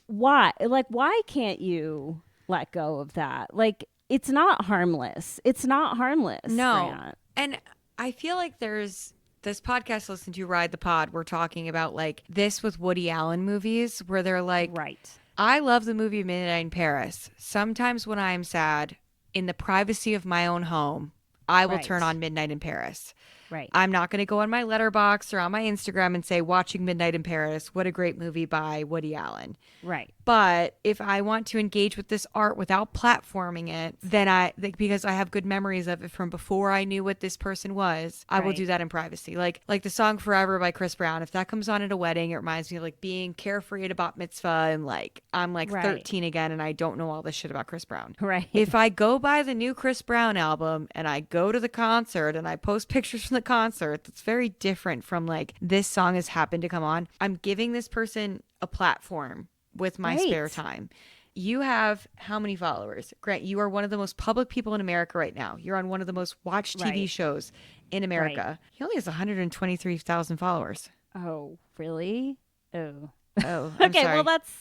[SPEAKER 3] why? Like, why can't you let go of that? Like, it's not harmless. It's not harmless.
[SPEAKER 1] No.
[SPEAKER 3] Grant.
[SPEAKER 1] And I feel like there's this podcast I listen to, Ride the Pod, we're talking about like this with Woody Allen movies where they're like,
[SPEAKER 3] right.
[SPEAKER 1] I love the movie Midnight in Paris. Sometimes when I'm sad, in the privacy of my own home, I will turn on Midnight in Paris.
[SPEAKER 3] Right.
[SPEAKER 1] I'm not going to go on my Letterboxd or on my Instagram and say, watching Midnight in Paris, what a great movie by Woody Allen.
[SPEAKER 3] Right.
[SPEAKER 1] But if I want to engage with this art without platforming it, then because I have good memories of it from before I knew what this person was, I will do that in privacy. Like the song Forever by Chris Brown. If that comes on at a wedding, it reminds me of like being carefree at a bat mitzvah and like I'm like 13 again and I don't know all this shit about Chris Brown.
[SPEAKER 3] Right.
[SPEAKER 1] If I go buy the new Chris Brown album and I go to the concert and I post pictures from the concert, that's very different from like this song has happened to come on. I'm giving this person a platform with my spare time. You have how many followers? Grant, you are one of the most public people in America right now. You're on one of the most watched TV shows in America. He only has 123,000 followers.
[SPEAKER 3] Oh, really? Oh.
[SPEAKER 1] I'm
[SPEAKER 3] okay,
[SPEAKER 1] sorry.
[SPEAKER 3] well, that's...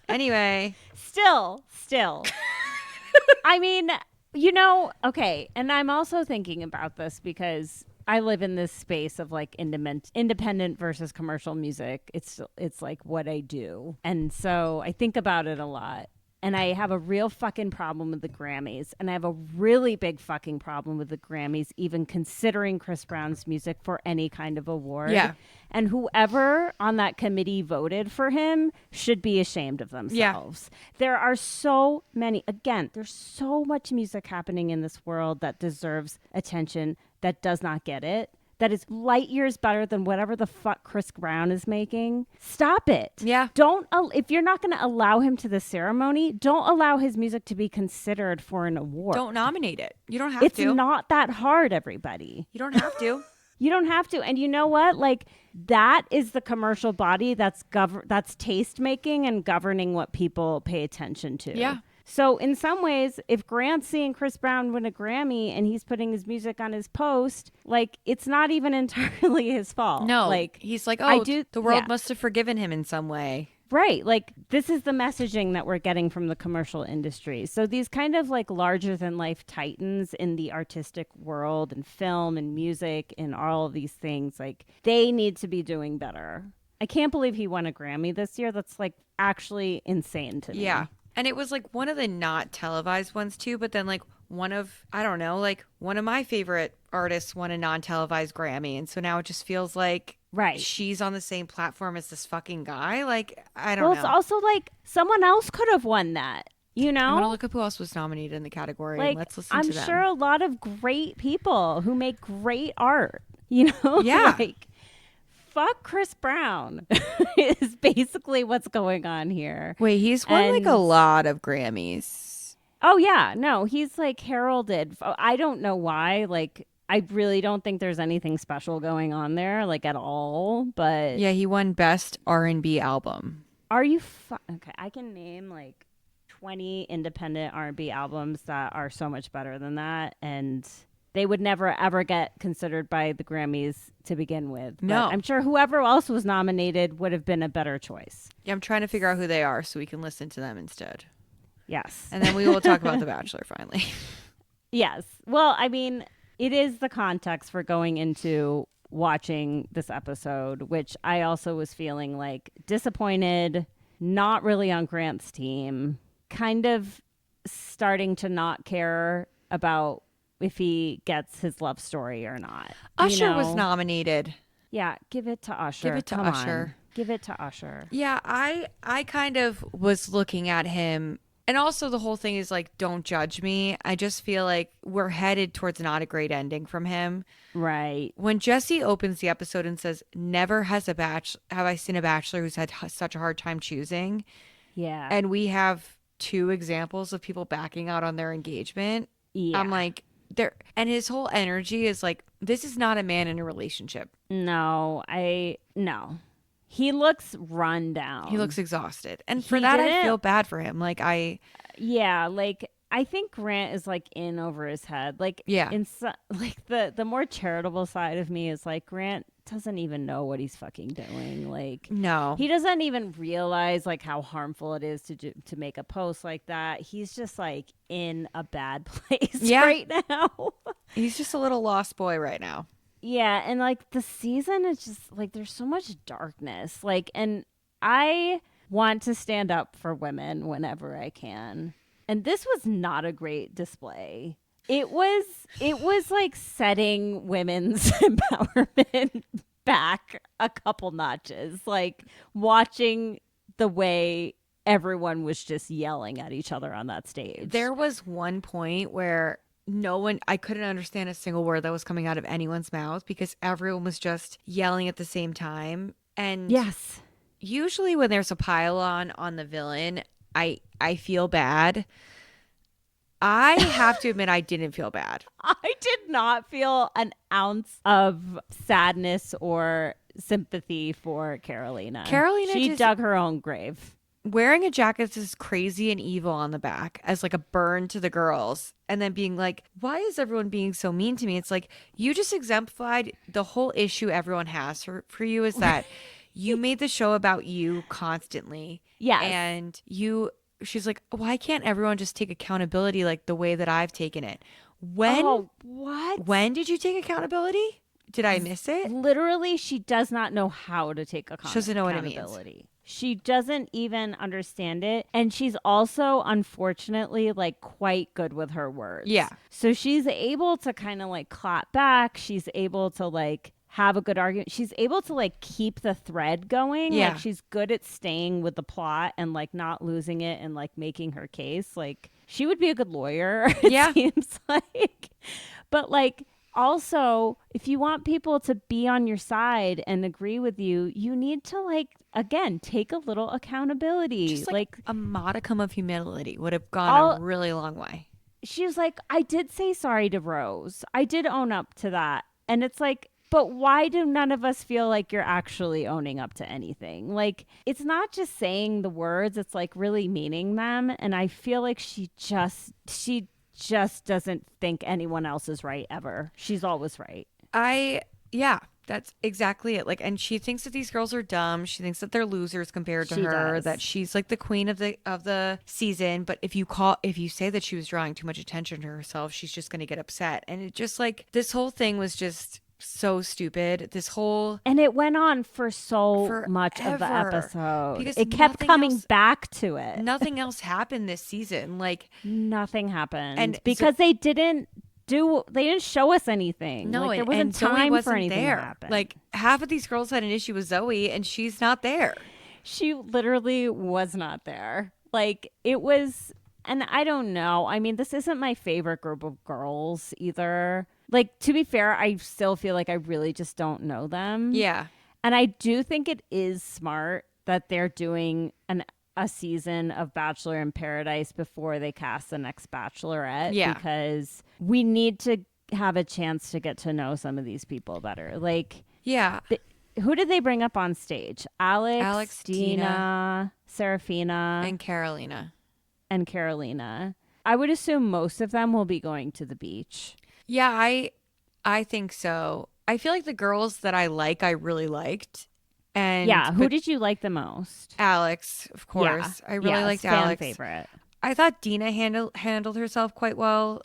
[SPEAKER 1] Anyway.
[SPEAKER 3] Still. I mean, you know, okay, and I'm also thinking about this because I live in this space of like independent versus commercial music. It's like what I do. And so I think about it a lot. And I have a real fucking problem with the Grammys. And I have a really big fucking problem with the Grammys even considering Chris Brown's music for any kind of award.
[SPEAKER 1] Yeah.
[SPEAKER 3] And whoever on that committee voted for him should be ashamed of themselves. Yeah. There are so many, again, there's so much music happening in this world that deserves attention that does not get it, that is light years better than whatever the fuck Chris Brown is making. Stop it.
[SPEAKER 1] Yeah.
[SPEAKER 3] If you're not going to allow him to the ceremony, don't allow his music to be considered for an award.
[SPEAKER 1] Don't nominate it. You don't have
[SPEAKER 3] to.
[SPEAKER 1] It's
[SPEAKER 3] not that hard, everybody.
[SPEAKER 1] You don't have to.
[SPEAKER 3] You don't have to. And you know what? Like, that is the commercial body that's taste making and governing what people pay attention to.
[SPEAKER 1] Yeah.
[SPEAKER 3] So in some ways, if Grant's seeing Chris Brown win a Grammy and he's putting his music on his post, like, it's not even entirely his fault.
[SPEAKER 1] No,
[SPEAKER 3] like,
[SPEAKER 1] he's like, the world must have forgiven him in some way.
[SPEAKER 3] Right. Like, this is the messaging that we're getting from the commercial industry. So these kind of like larger than life titans in the artistic world and film and music and all of these things, like, they need to be doing better. I can't believe he won a Grammy this year. That's like actually insane to me.
[SPEAKER 1] Yeah. And it was like one of the not televised ones too, but then like one of my favorite artists won a non-televised Grammy. And so now it just feels like she's on the same platform as this fucking guy. Like, I don't know. Well,
[SPEAKER 3] it's also like someone else could have won that, you know?
[SPEAKER 1] I'm going to look up who else was nominated in the category.
[SPEAKER 3] Like,
[SPEAKER 1] and let's listen to them.
[SPEAKER 3] I'm sure a lot of great people who make great art, you know?
[SPEAKER 1] Yeah.
[SPEAKER 3] Like, fuck Chris Brown is basically what's going on here.
[SPEAKER 1] Wait, he's won like a lot of Grammys.
[SPEAKER 3] Oh, yeah. No, he's like heralded. I don't know why. Like, I really don't think there's anything special going on there, like, at all. But
[SPEAKER 1] yeah, he won Best R&B Album.
[SPEAKER 3] Are you okay? I can name like 20 independent R&B albums that are so much better than that, and they would never, ever get considered by the Grammys to begin with.
[SPEAKER 1] No.
[SPEAKER 3] But I'm sure whoever else was nominated would have been a better choice.
[SPEAKER 1] Yeah, I'm trying to figure out who they are so we can listen to them instead.
[SPEAKER 3] Yes.
[SPEAKER 1] And then we will talk about The Bachelor finally.
[SPEAKER 3] Yes. Well, I mean, it is the context for going into watching this episode, which I also was feeling like disappointed, not really on Grant's team, kind of starting to not care about if he gets his love story or not.
[SPEAKER 1] Usher was nominated.
[SPEAKER 3] Yeah, give it to Usher.
[SPEAKER 1] Give it to Usher.
[SPEAKER 3] Give it to Usher.
[SPEAKER 1] Yeah, I kind of was looking at him. And also the whole thing is like, don't judge me. I just feel like we're headed towards not a great ending from him.
[SPEAKER 3] Right.
[SPEAKER 1] When Jesse opens the episode and says, never have I seen a bachelor who's had such a hard time choosing.
[SPEAKER 3] Yeah.
[SPEAKER 1] And we have 2 examples of people backing out on their engagement.
[SPEAKER 3] Yeah.
[SPEAKER 1] I'm like, and his whole energy is like, this is not a man in a relationship.
[SPEAKER 3] No. He looks run down.
[SPEAKER 1] He looks exhausted. And for that, I feel bad for him.
[SPEAKER 3] Yeah, like, I think Grant is, like, in over his head. Like,
[SPEAKER 1] yeah.
[SPEAKER 3] Like, the more charitable side of me is, like, Grant doesn't even know what he's fucking doing. Like,
[SPEAKER 1] no.
[SPEAKER 3] He doesn't even realize, like, how harmful it is to make a post like that. He's just, like, in a bad place right now.
[SPEAKER 1] He's just a little lost boy right now.
[SPEAKER 3] Yeah, and like the season is just like there's so much darkness. Like, and I want to stand up for women whenever I can. And this was not a great display. It was like setting women's empowerment back a couple notches. Like watching the way everyone was just yelling at each other on that stage.
[SPEAKER 1] There was one point where I couldn't understand a single word that was coming out of anyone's mouth because everyone was just yelling at the same time. And
[SPEAKER 3] yes,
[SPEAKER 1] usually when there's a pile on the villain, I feel bad. I have to admit, I didn't feel bad.
[SPEAKER 3] I did not feel an ounce of sadness or sympathy for Carolina. She dug her own grave.
[SPEAKER 1] Wearing a jacket that's crazy and evil on the back as like a burn to the girls, and then being like, why is everyone being so mean to me? It's like, you just exemplified the whole issue everyone has for you is that you made the show about you constantly.
[SPEAKER 3] Yes.
[SPEAKER 1] And she's like, why can't everyone just take accountability like the way that I've taken it? When did you take accountability? Did I miss it?
[SPEAKER 3] Literally, she does not know how to take accountability.
[SPEAKER 1] She doesn't know what it means.
[SPEAKER 3] She doesn't even understand it. And she's also, unfortunately, like quite good with her words.
[SPEAKER 1] Yeah.
[SPEAKER 3] So she's able to kind of like clap back. She's able to like have a good argument. She's able to like keep the thread going.
[SPEAKER 1] Yeah.
[SPEAKER 3] Like she's good at staying with the plot and like not losing it and like making her case. Like she would be a good lawyer, it seems like. But like, also, if you want people to be on your side and agree with you, you need to like, again, take a little accountability.
[SPEAKER 1] Just like a modicum of humility would have gone a really long way.
[SPEAKER 3] She was like, I did say sorry to Rose. I did own up to that. And it's like, but why do none of us feel like you're actually owning up to anything? Like, it's not just saying the words, it's like really meaning them. And I feel like she just doesn't think anyone else is right ever. She's always right.
[SPEAKER 1] That's exactly it. Like, and she thinks that these girls are dumb. She thinks that they're losers compared to her.
[SPEAKER 3] Does.
[SPEAKER 1] That she's like the queen of the season. But if you say that she was drawing too much attention to herself, she's just going to get upset. And it just like this whole thing was just so stupid.
[SPEAKER 3] And it went on for much of the episode because it kept coming back to it.
[SPEAKER 1] Nothing else happened this season. Like
[SPEAKER 3] nothing happened, and because they didn't show us anything.
[SPEAKER 1] No,
[SPEAKER 3] like, there wasn't time for anything to happen.
[SPEAKER 1] Like half of these girls had an issue with Zoe, and she's not there.
[SPEAKER 3] She literally was not there. Like it was, and I don't know. I mean, this isn't my favorite group of girls either. Like, to be fair, I still feel like I really just don't know them.
[SPEAKER 1] Yeah.
[SPEAKER 3] And I do think it is smart that they're doing a season of Bachelor in Paradise before they cast the next Bachelorette.
[SPEAKER 1] Yeah.
[SPEAKER 3] Because we need to have a chance to get to know some of these people better. Like,
[SPEAKER 1] yeah.
[SPEAKER 3] Who did they bring up on stage? Alex,
[SPEAKER 1] Dina,
[SPEAKER 3] Serafina,
[SPEAKER 1] and Carolina.
[SPEAKER 3] I would assume most of them will be going to the beach.
[SPEAKER 1] Yeah, I think so. I feel like the girls that I really liked. And
[SPEAKER 3] who did you like the most?
[SPEAKER 1] Alex, of course. I really liked Alex.
[SPEAKER 3] Favorite.
[SPEAKER 1] I thought Dina handled herself quite well.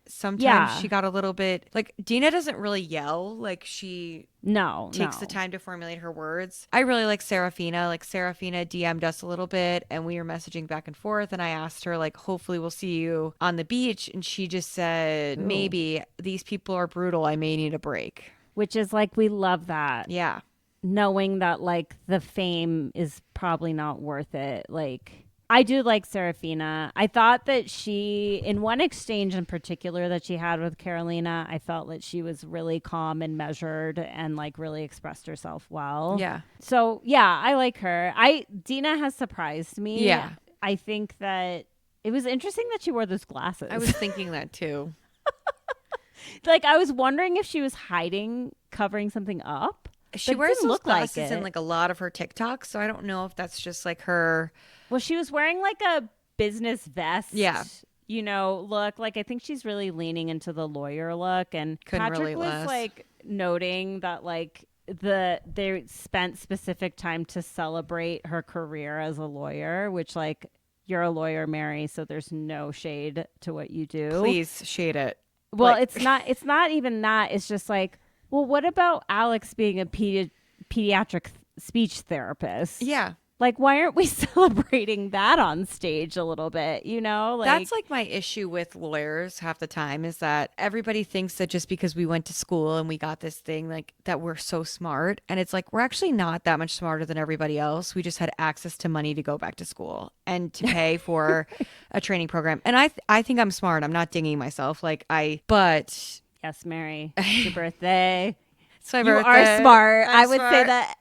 [SPEAKER 1] sometimes she got a little bit like Dina doesn't really yell. Like she takes the time to formulate her words. I really like Serafina. Like Serafina DM'd us a little bit and we were messaging back and forth. And I asked her like, hopefully we'll see you on the beach. And she just said, maybe these people are brutal. I may need a break.
[SPEAKER 3] Which is like, we love that.
[SPEAKER 1] Yeah.
[SPEAKER 3] Knowing that like the fame is probably not worth it. Like, I do like Serafina. I thought that she, in one exchange in particular that she had with Carolina, I felt that she was really calm and measured and like really expressed herself well.
[SPEAKER 1] Yeah.
[SPEAKER 3] So yeah, I like her. Dina has surprised me.
[SPEAKER 1] Yeah.
[SPEAKER 3] I think that it was interesting that she wore those glasses.
[SPEAKER 1] I was thinking that too.
[SPEAKER 3] Like I was wondering if she was hiding, covering something up.
[SPEAKER 1] She wears those glasses in like a lot of her TikToks, so I don't know if that's just like her.
[SPEAKER 3] Well, she was wearing like a business vest.
[SPEAKER 1] Yeah.
[SPEAKER 3] You know, look, like I think she's really leaning into the lawyer look. And Patrick was like noting that like they spent specific time to celebrate her career as a lawyer, which like you're a lawyer, Mary, so there's no shade to what you do.
[SPEAKER 1] Please shade it.
[SPEAKER 3] Well, like, it's not even that. It's just like, well, what about Alex being a pediatric speech therapist?
[SPEAKER 1] Yeah.
[SPEAKER 3] Like, why aren't we celebrating that on stage a little bit, you know? Like,
[SPEAKER 1] that's like my issue with lawyers half the time is that everybody thinks that just because we went to school and we got this thing, like that we're so smart. And it's like, we're actually not that much smarter than everybody else. We just had access to money to go back to school and to pay for a training program. And I think I'm smart. I'm not dinging myself. But
[SPEAKER 3] yes, Mary, it's your birthday.
[SPEAKER 1] It's my
[SPEAKER 3] birthday.
[SPEAKER 1] You
[SPEAKER 3] are smart. I would say that.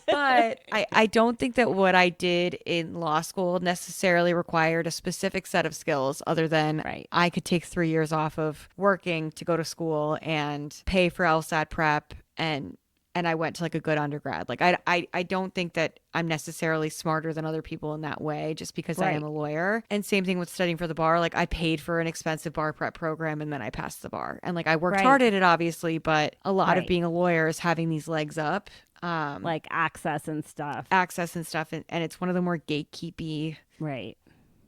[SPEAKER 1] But I don't think that what I did in law school necessarily required a specific set of skills other than I could take 3 years off of working to go to school and pay for LSAT prep and I went to like a good undergrad. Like I don't think that I'm necessarily smarter than other people in that way just because I am a lawyer. And same thing with studying for the bar. Like I paid for an expensive bar prep program and then I passed the bar. And like I worked hard at it obviously, but a lot of being a lawyer is having these legs up.
[SPEAKER 3] Like access and stuff.
[SPEAKER 1] And it's one of the more gatekeepy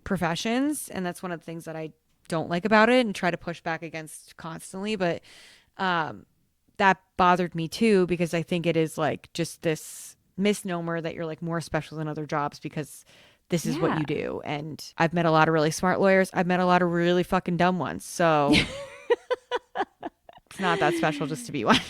[SPEAKER 1] professions. And that's one of the things that I don't like about it and try to push back against constantly. But that bothered me too, because I think it is like just this misnomer that you're like more special than other jobs because this is what you do. And I've met a lot of really smart lawyers. I've met a lot of really fucking dumb ones. So it's not that special just to be one.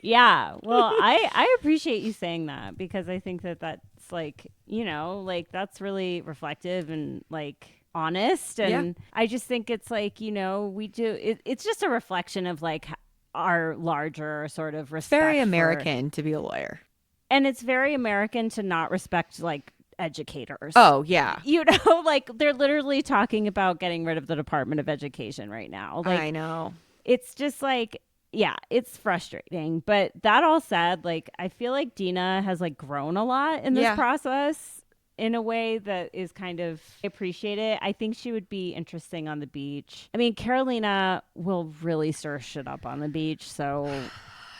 [SPEAKER 3] Yeah. Well, I appreciate you saying that because I think that that's like, you know, like that's really reflective and like honest. And I just think it's like, you know, we do it's just a reflection of like our larger sort of respect.
[SPEAKER 1] It's very American to be a lawyer.
[SPEAKER 3] And it's very American to not respect like educators.
[SPEAKER 1] Oh, yeah.
[SPEAKER 3] You know, like they're literally talking about getting rid of the Department of Education right now. Like,
[SPEAKER 1] I know.
[SPEAKER 3] It's just like, yeah, it's frustrating. But that all said, like, I feel like Dina has like grown a lot in this process in a way that is kind of appreciated. I think she would be interesting on the beach. I mean, Carolina will really stir shit up on the beach. So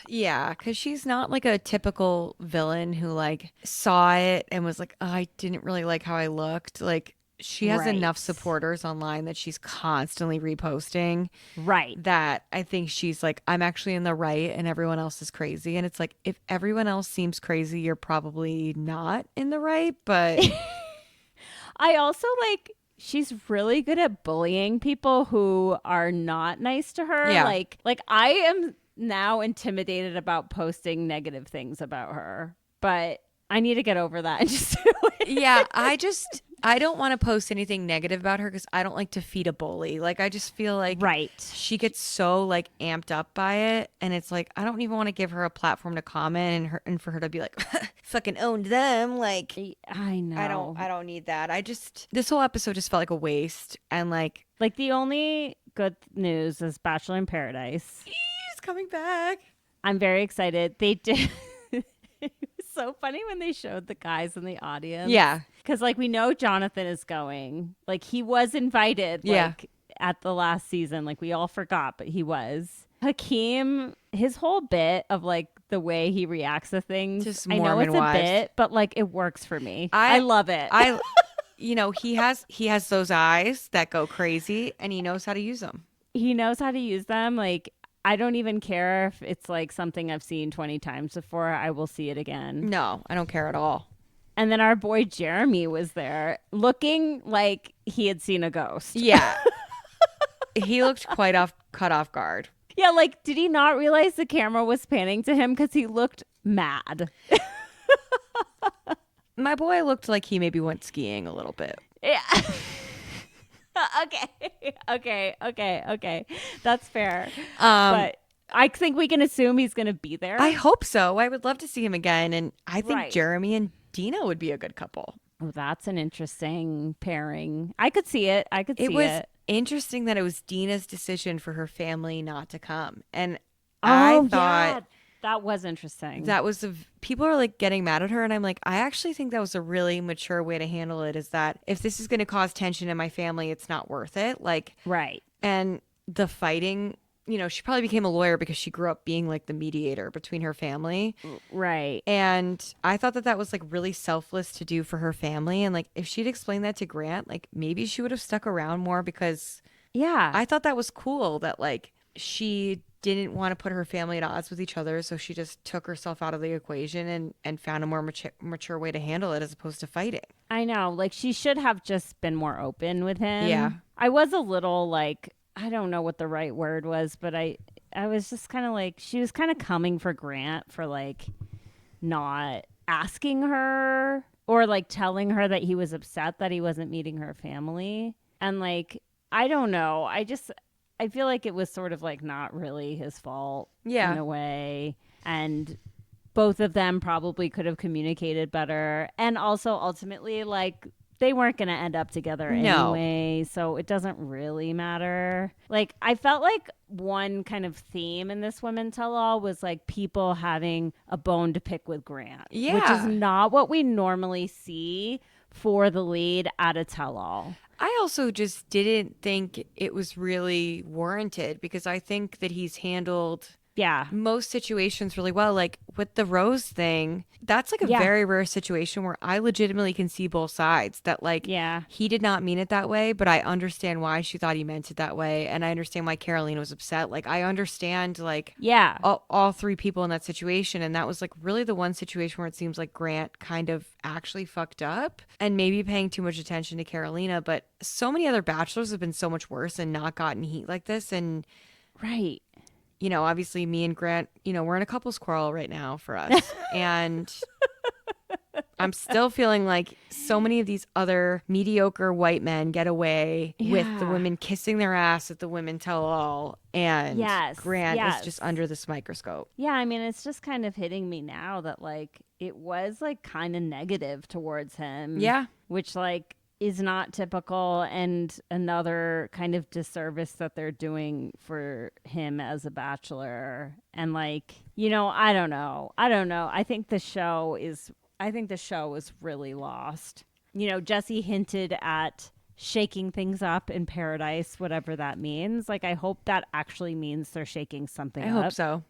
[SPEAKER 1] yeah, because she's not like a typical villain who like saw it and was like, oh, I didn't really like how I looked. Like she has enough supporters online that she's constantly reposting.
[SPEAKER 3] Right.
[SPEAKER 1] That I think she's like, I'm actually in the right and everyone else is crazy. And it's like, if everyone else seems crazy, you're probably not in the right. But
[SPEAKER 3] I also like, she's really good at bullying people who are not nice to her.
[SPEAKER 1] Yeah.
[SPEAKER 3] Like I am now intimidated about posting negative things about her, but I need to get over that and just do it.
[SPEAKER 1] Yeah, I don't want to post anything negative about her because I don't like to feed a bully. Like, I just feel like she gets so like amped up by it. And it's like, I don't even want to give her a platform to comment and for her to be like, fucking owned them. Like,
[SPEAKER 3] I know.
[SPEAKER 1] I don't need that. This whole episode just felt like a waste. And like
[SPEAKER 3] the only good news is Bachelor in Paradise.
[SPEAKER 1] He's coming back.
[SPEAKER 3] I'm very excited. They did. It was so funny when they showed the guys in the audience.
[SPEAKER 1] Yeah.
[SPEAKER 3] Because, like, we know Jonathan is going. Like, he was invited, like, at the last season. Like, we all forgot, but he was. Hakeem, his whole bit of, like, the way he reacts to things.
[SPEAKER 1] Just
[SPEAKER 3] I know
[SPEAKER 1] Mormon
[SPEAKER 3] it's
[SPEAKER 1] wives.
[SPEAKER 3] a bit, but, like, it works for me. I love it.
[SPEAKER 1] You know, he has those eyes that go crazy, and he knows how to use them.
[SPEAKER 3] he knows how to use them. Like, I don't even care if it's like something I've seen 20 times before. I will see it again.
[SPEAKER 1] No, I don't care at all.
[SPEAKER 3] And then our boy Jeremy was there looking like he had seen a ghost.
[SPEAKER 1] Yeah. He looked quite cut off guard.
[SPEAKER 3] Yeah, like, did he not realize the camera was panning to him? Because he looked mad.
[SPEAKER 1] My boy looked like he maybe went skiing a little bit.
[SPEAKER 3] Yeah. Okay. That's fair. But I think we can assume he's going to be there.
[SPEAKER 1] I hope so. I would love to see him again. And I think
[SPEAKER 3] Right.
[SPEAKER 1] Jeremy and Dina would be a good couple.
[SPEAKER 3] Oh, that's an interesting pairing. I could see it.
[SPEAKER 1] It was interesting that it was Dina's decision for her family not to come. And I thought
[SPEAKER 3] that was interesting.
[SPEAKER 1] that was people are like getting mad at her. And I'm like, I actually think that was a really mature way to handle it, is that if this is going to cause tension in my family, it's not worth it. Like,
[SPEAKER 3] right.
[SPEAKER 1] And the fighting, you know, she probably became a lawyer because she grew up being like the mediator between her family.
[SPEAKER 3] Right.
[SPEAKER 1] And I thought that was like really selfless to do for her family. And like, if she'd explained that to Grant, like maybe she would have stuck around more, because I thought that was cool that like she didn't want to put her family at odds with each other. So she just took herself out of the equation and found a more mature way to handle it as opposed to fighting.
[SPEAKER 3] I know. Like, she should have just been more open with him.
[SPEAKER 1] Yeah.
[SPEAKER 3] I was a little like, I don't know what the right word was, but I was just kind of like, she was kind of coming for Grant for like not asking her or like telling her that he was upset that he wasn't meeting her family. And like, I don't know. I feel like it was sort of like not really his fault in a way. And both of them probably could have communicated better. And also ultimately, like, they weren't going to end up together anyway, so it doesn't really matter. Like, I felt like one kind of theme in this Women Tell All was like people having a bone to pick with Grant, which is not what we normally see for the lead at a tell all.
[SPEAKER 1] I also just didn't think it was really warranted, because I think that he's handled most situations really well. Like with the Rose thing, that's like a very rare situation where I legitimately can see both sides, that like he did not mean it that way, but I understand why she thought he meant it that way, and I understand why Carolina was upset. Like I understand like all three people in that situation, and that was like really the one situation where it seems like Grant kind of actually fucked up and maybe paying too much attention to Carolina. But so many other bachelors have been so much worse and not gotten heat like this. And you know, obviously me and Grant, you know, we're in a couples quarrel right now for us. And I'm still feeling like so many of these other mediocre white men get away with the women kissing their ass at the Women Tell All. And Grant is just under this microscope.
[SPEAKER 3] Yeah, I mean, it's just kind of hitting me now that like it was like kind of negative towards him. Yeah. Which like is not typical, and another kind of disservice that they're doing for him as a bachelor. And like, you know, I don't know. I think the show is really lost. You know, Jesse hinted at shaking things up in paradise, whatever that means. Like, I hope that actually means they're shaking something up.
[SPEAKER 1] I hope so.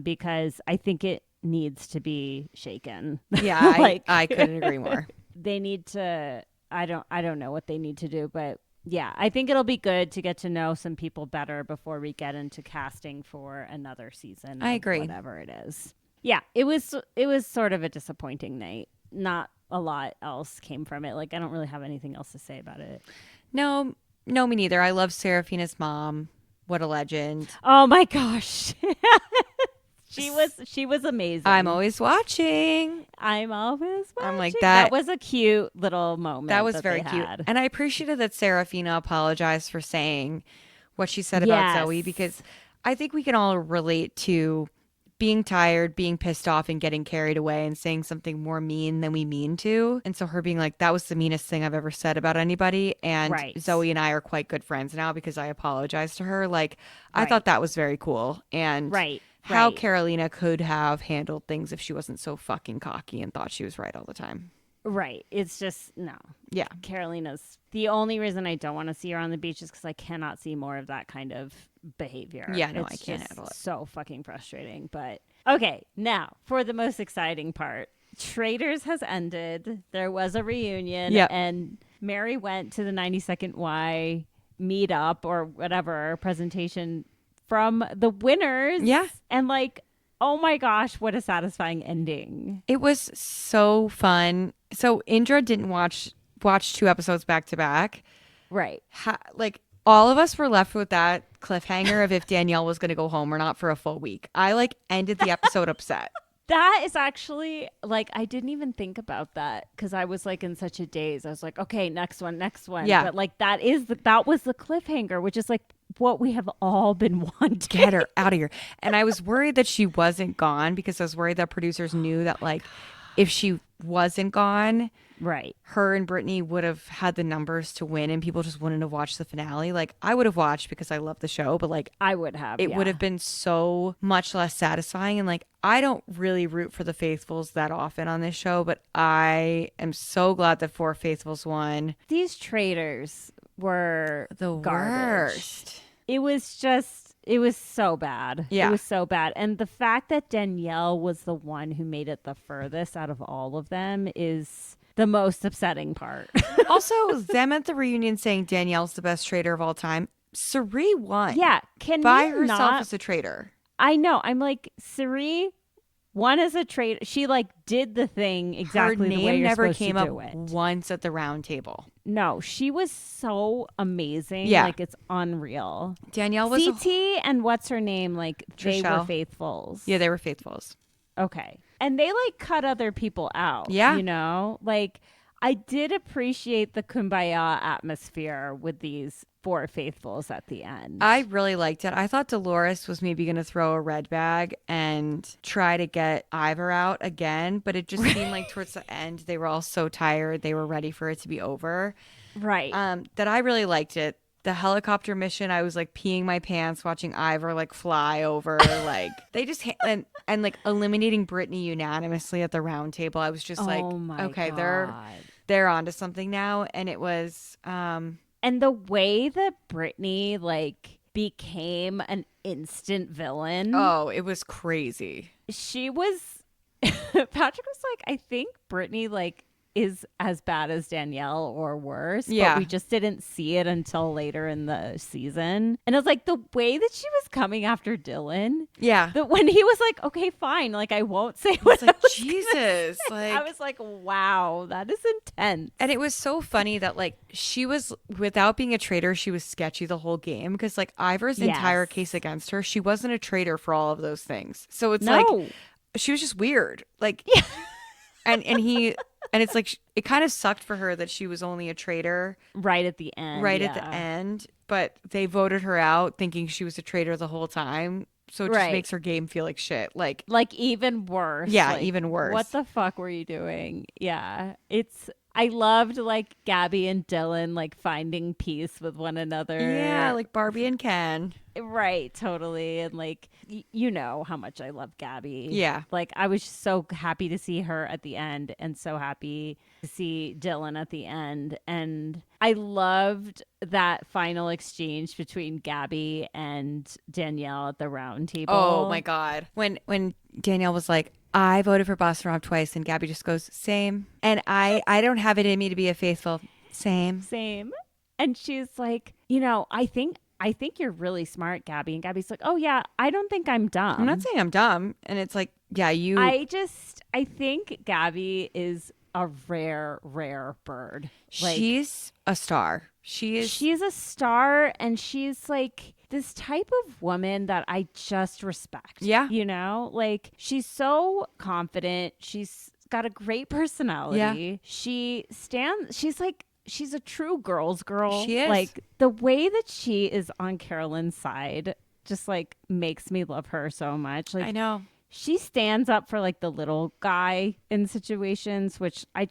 [SPEAKER 3] Because I think it needs to be shaken.
[SPEAKER 1] Yeah, like, I couldn't agree more.
[SPEAKER 3] They need to, I don't know what they need to do, but yeah, I think it'll be good to get to know some people better before we get into casting for another season.
[SPEAKER 1] I agree.
[SPEAKER 3] Whatever it is. Yeah, it was sort of a disappointing night. Not a lot else came from it. Like, I don't really have anything else to say about it.
[SPEAKER 1] No, me neither. I love Serafina's mom. What a legend.
[SPEAKER 3] Oh my gosh. She was amazing.
[SPEAKER 1] I'm always watching.
[SPEAKER 3] I'm like
[SPEAKER 1] that.
[SPEAKER 3] That was a cute little moment.
[SPEAKER 1] That was very cute. And I appreciated that Serafina apologized for saying what she said about Zoe, because I think we can all relate to being tired, being pissed off, and getting carried away and saying something more mean than we mean to. And so her being like, that was the meanest thing I've ever said about anybody. And Zoe and I are quite good friends now because I apologized to her. Like, I thought that was very cool. And how Carolina could have handled things if she wasn't so fucking cocky and thought she was right all the time.
[SPEAKER 3] Right. It's just, no.
[SPEAKER 1] Yeah.
[SPEAKER 3] Carolina's, the only reason I don't want to see her on the beach is because I cannot see more of that kind of behavior.
[SPEAKER 1] Yeah, no, I can't handle it.
[SPEAKER 3] So fucking frustrating. But okay, now for the most exciting part. Traitors has ended. There was a reunion, and Mary went to the 92nd Y meetup or whatever presentation from the winners.
[SPEAKER 1] Yeah.
[SPEAKER 3] And like, oh my gosh, what a satisfying ending.
[SPEAKER 1] It was so fun. So Indra didn't watch 2 episodes back to back.
[SPEAKER 3] Right.
[SPEAKER 1] Like all of us were left with that cliffhanger of if Danielle was going to go home or not for a full week. I like ended the episode upset.
[SPEAKER 3] That is actually like, I didn't even think about that because I was like in such a daze. I was like, okay, next one.
[SPEAKER 1] Yeah.
[SPEAKER 3] But like that was the cliffhanger, which is like what we have all been wanting.
[SPEAKER 1] Get her out of here. And I was worried that she wasn't gone because I was worried that producers knew that like if she wasn't gone,
[SPEAKER 3] right,
[SPEAKER 1] her and Brittany would have had the numbers to win and people just wouldn't have watched the finale. Like I would have watched because I love the show, but like
[SPEAKER 3] I would have.
[SPEAKER 1] It would have been so much less satisfying. And like I don't really root for the faithfuls that often on this show, but I am so glad that 4 faithfuls won.
[SPEAKER 3] These traitors were
[SPEAKER 1] The
[SPEAKER 3] garbage.
[SPEAKER 1] worst.
[SPEAKER 3] It was so bad.
[SPEAKER 1] Yeah.
[SPEAKER 3] It was so bad. And the fact that Danielle was the one who made it the furthest out of all of them is the most upsetting part.
[SPEAKER 1] Also, them at the reunion saying Danielle's the best traitor of all time. Sari won.
[SPEAKER 3] Yeah. Can
[SPEAKER 1] by
[SPEAKER 3] we
[SPEAKER 1] herself
[SPEAKER 3] not,
[SPEAKER 1] as a traitor.
[SPEAKER 3] I know. I'm like, Sari won as a traitor. She like did the thing exactly the way
[SPEAKER 1] Her name
[SPEAKER 3] you're
[SPEAKER 1] never
[SPEAKER 3] supposed
[SPEAKER 1] came
[SPEAKER 3] to
[SPEAKER 1] up
[SPEAKER 3] do it.
[SPEAKER 1] once at the round table.
[SPEAKER 3] No, she was so amazing.
[SPEAKER 1] Yeah.
[SPEAKER 3] Like it's unreal.
[SPEAKER 1] Danielle was
[SPEAKER 3] CT and what's her name? Like they were
[SPEAKER 1] Trishelle.
[SPEAKER 3] faithfuls.
[SPEAKER 1] Yeah, they were faithfuls.
[SPEAKER 3] Okay. And they like cut other people out.
[SPEAKER 1] Yeah.
[SPEAKER 3] You know? Like I did appreciate the kumbaya atmosphere with these 4 faithfuls at the end.
[SPEAKER 1] I really liked it. I thought Delores was maybe going to throw a red bag and try to get Ivar out again, but it just seemed like towards the end they were all so tired they were ready for it to be over.
[SPEAKER 3] Right.
[SPEAKER 1] That I really liked it. The helicopter mission, I was like peeing my pants watching Ivar like fly over. Like they just and like eliminating Brittany unanimously at the round table. I was just like, okay,
[SPEAKER 3] God.
[SPEAKER 1] they're onto something now, and it was.
[SPEAKER 3] And the way that Brittany like became an instant villain.
[SPEAKER 1] Oh, it was crazy.
[SPEAKER 3] She was Patrick was like, I think Brittany like is as bad as Danielle or worse.
[SPEAKER 1] Yeah.
[SPEAKER 3] But we just didn't see it until later in the season. And I was like, the way that she was coming after Dylan.
[SPEAKER 1] Yeah.
[SPEAKER 3] That when he was like, okay, fine. Like, I won't say what
[SPEAKER 1] It's like,
[SPEAKER 3] I was
[SPEAKER 1] Jesus.
[SPEAKER 3] gonna say.
[SPEAKER 1] Like,
[SPEAKER 3] I was like, wow, that is intense.
[SPEAKER 1] and it was so funny that like she was, without being a traitor, she was sketchy the whole game because like Ivar's entire case against her, she wasn't a traitor for all of those things. So it's like she was just weird. Like, yeah. And it's like it kind of sucked for her that she was only a traitor
[SPEAKER 3] right at the end.
[SPEAKER 1] At the end, but they voted her out thinking she was a traitor the whole time. So it just makes her game feel like shit. Like
[SPEAKER 3] even worse.
[SPEAKER 1] Yeah,
[SPEAKER 3] like,
[SPEAKER 1] even worse.
[SPEAKER 3] What the fuck were you doing? Yeah. I loved like Gabby and Dylan like finding peace with one another.
[SPEAKER 1] Yeah, like Barbie and Ken.
[SPEAKER 3] Right, totally. And like you know how much I love Gabby.
[SPEAKER 1] Yeah.
[SPEAKER 3] Like I was so happy to see her at the end and so happy to see Dylan at the end. And I loved that final exchange between Gabby and Danielle at the round table.
[SPEAKER 1] Oh my God. When Danielle was like, I voted for Boston Rob twice, and Gabby just goes, same. And I don't have it in me to be a faithful. Same.
[SPEAKER 3] And she's like, you know, I think you're really smart, Gabby. And Gabby's like, oh yeah, I don't think I'm dumb.
[SPEAKER 1] I'm not saying I'm dumb. And it's like, yeah, you.
[SPEAKER 3] I think Gabby is a rare bird. Like,
[SPEAKER 1] she's a star.
[SPEAKER 3] She's a star, and she's like this type of woman that I just respect.
[SPEAKER 1] Yeah.
[SPEAKER 3] You know, like she's so confident. She's got a great personality.
[SPEAKER 1] Yeah.
[SPEAKER 3] She's a true girl's girl.
[SPEAKER 1] She is.
[SPEAKER 3] Like the way that she is on Carolyn's side just like makes me love her so much. Like
[SPEAKER 1] I know.
[SPEAKER 3] she stands up for like the little guy in situations, which I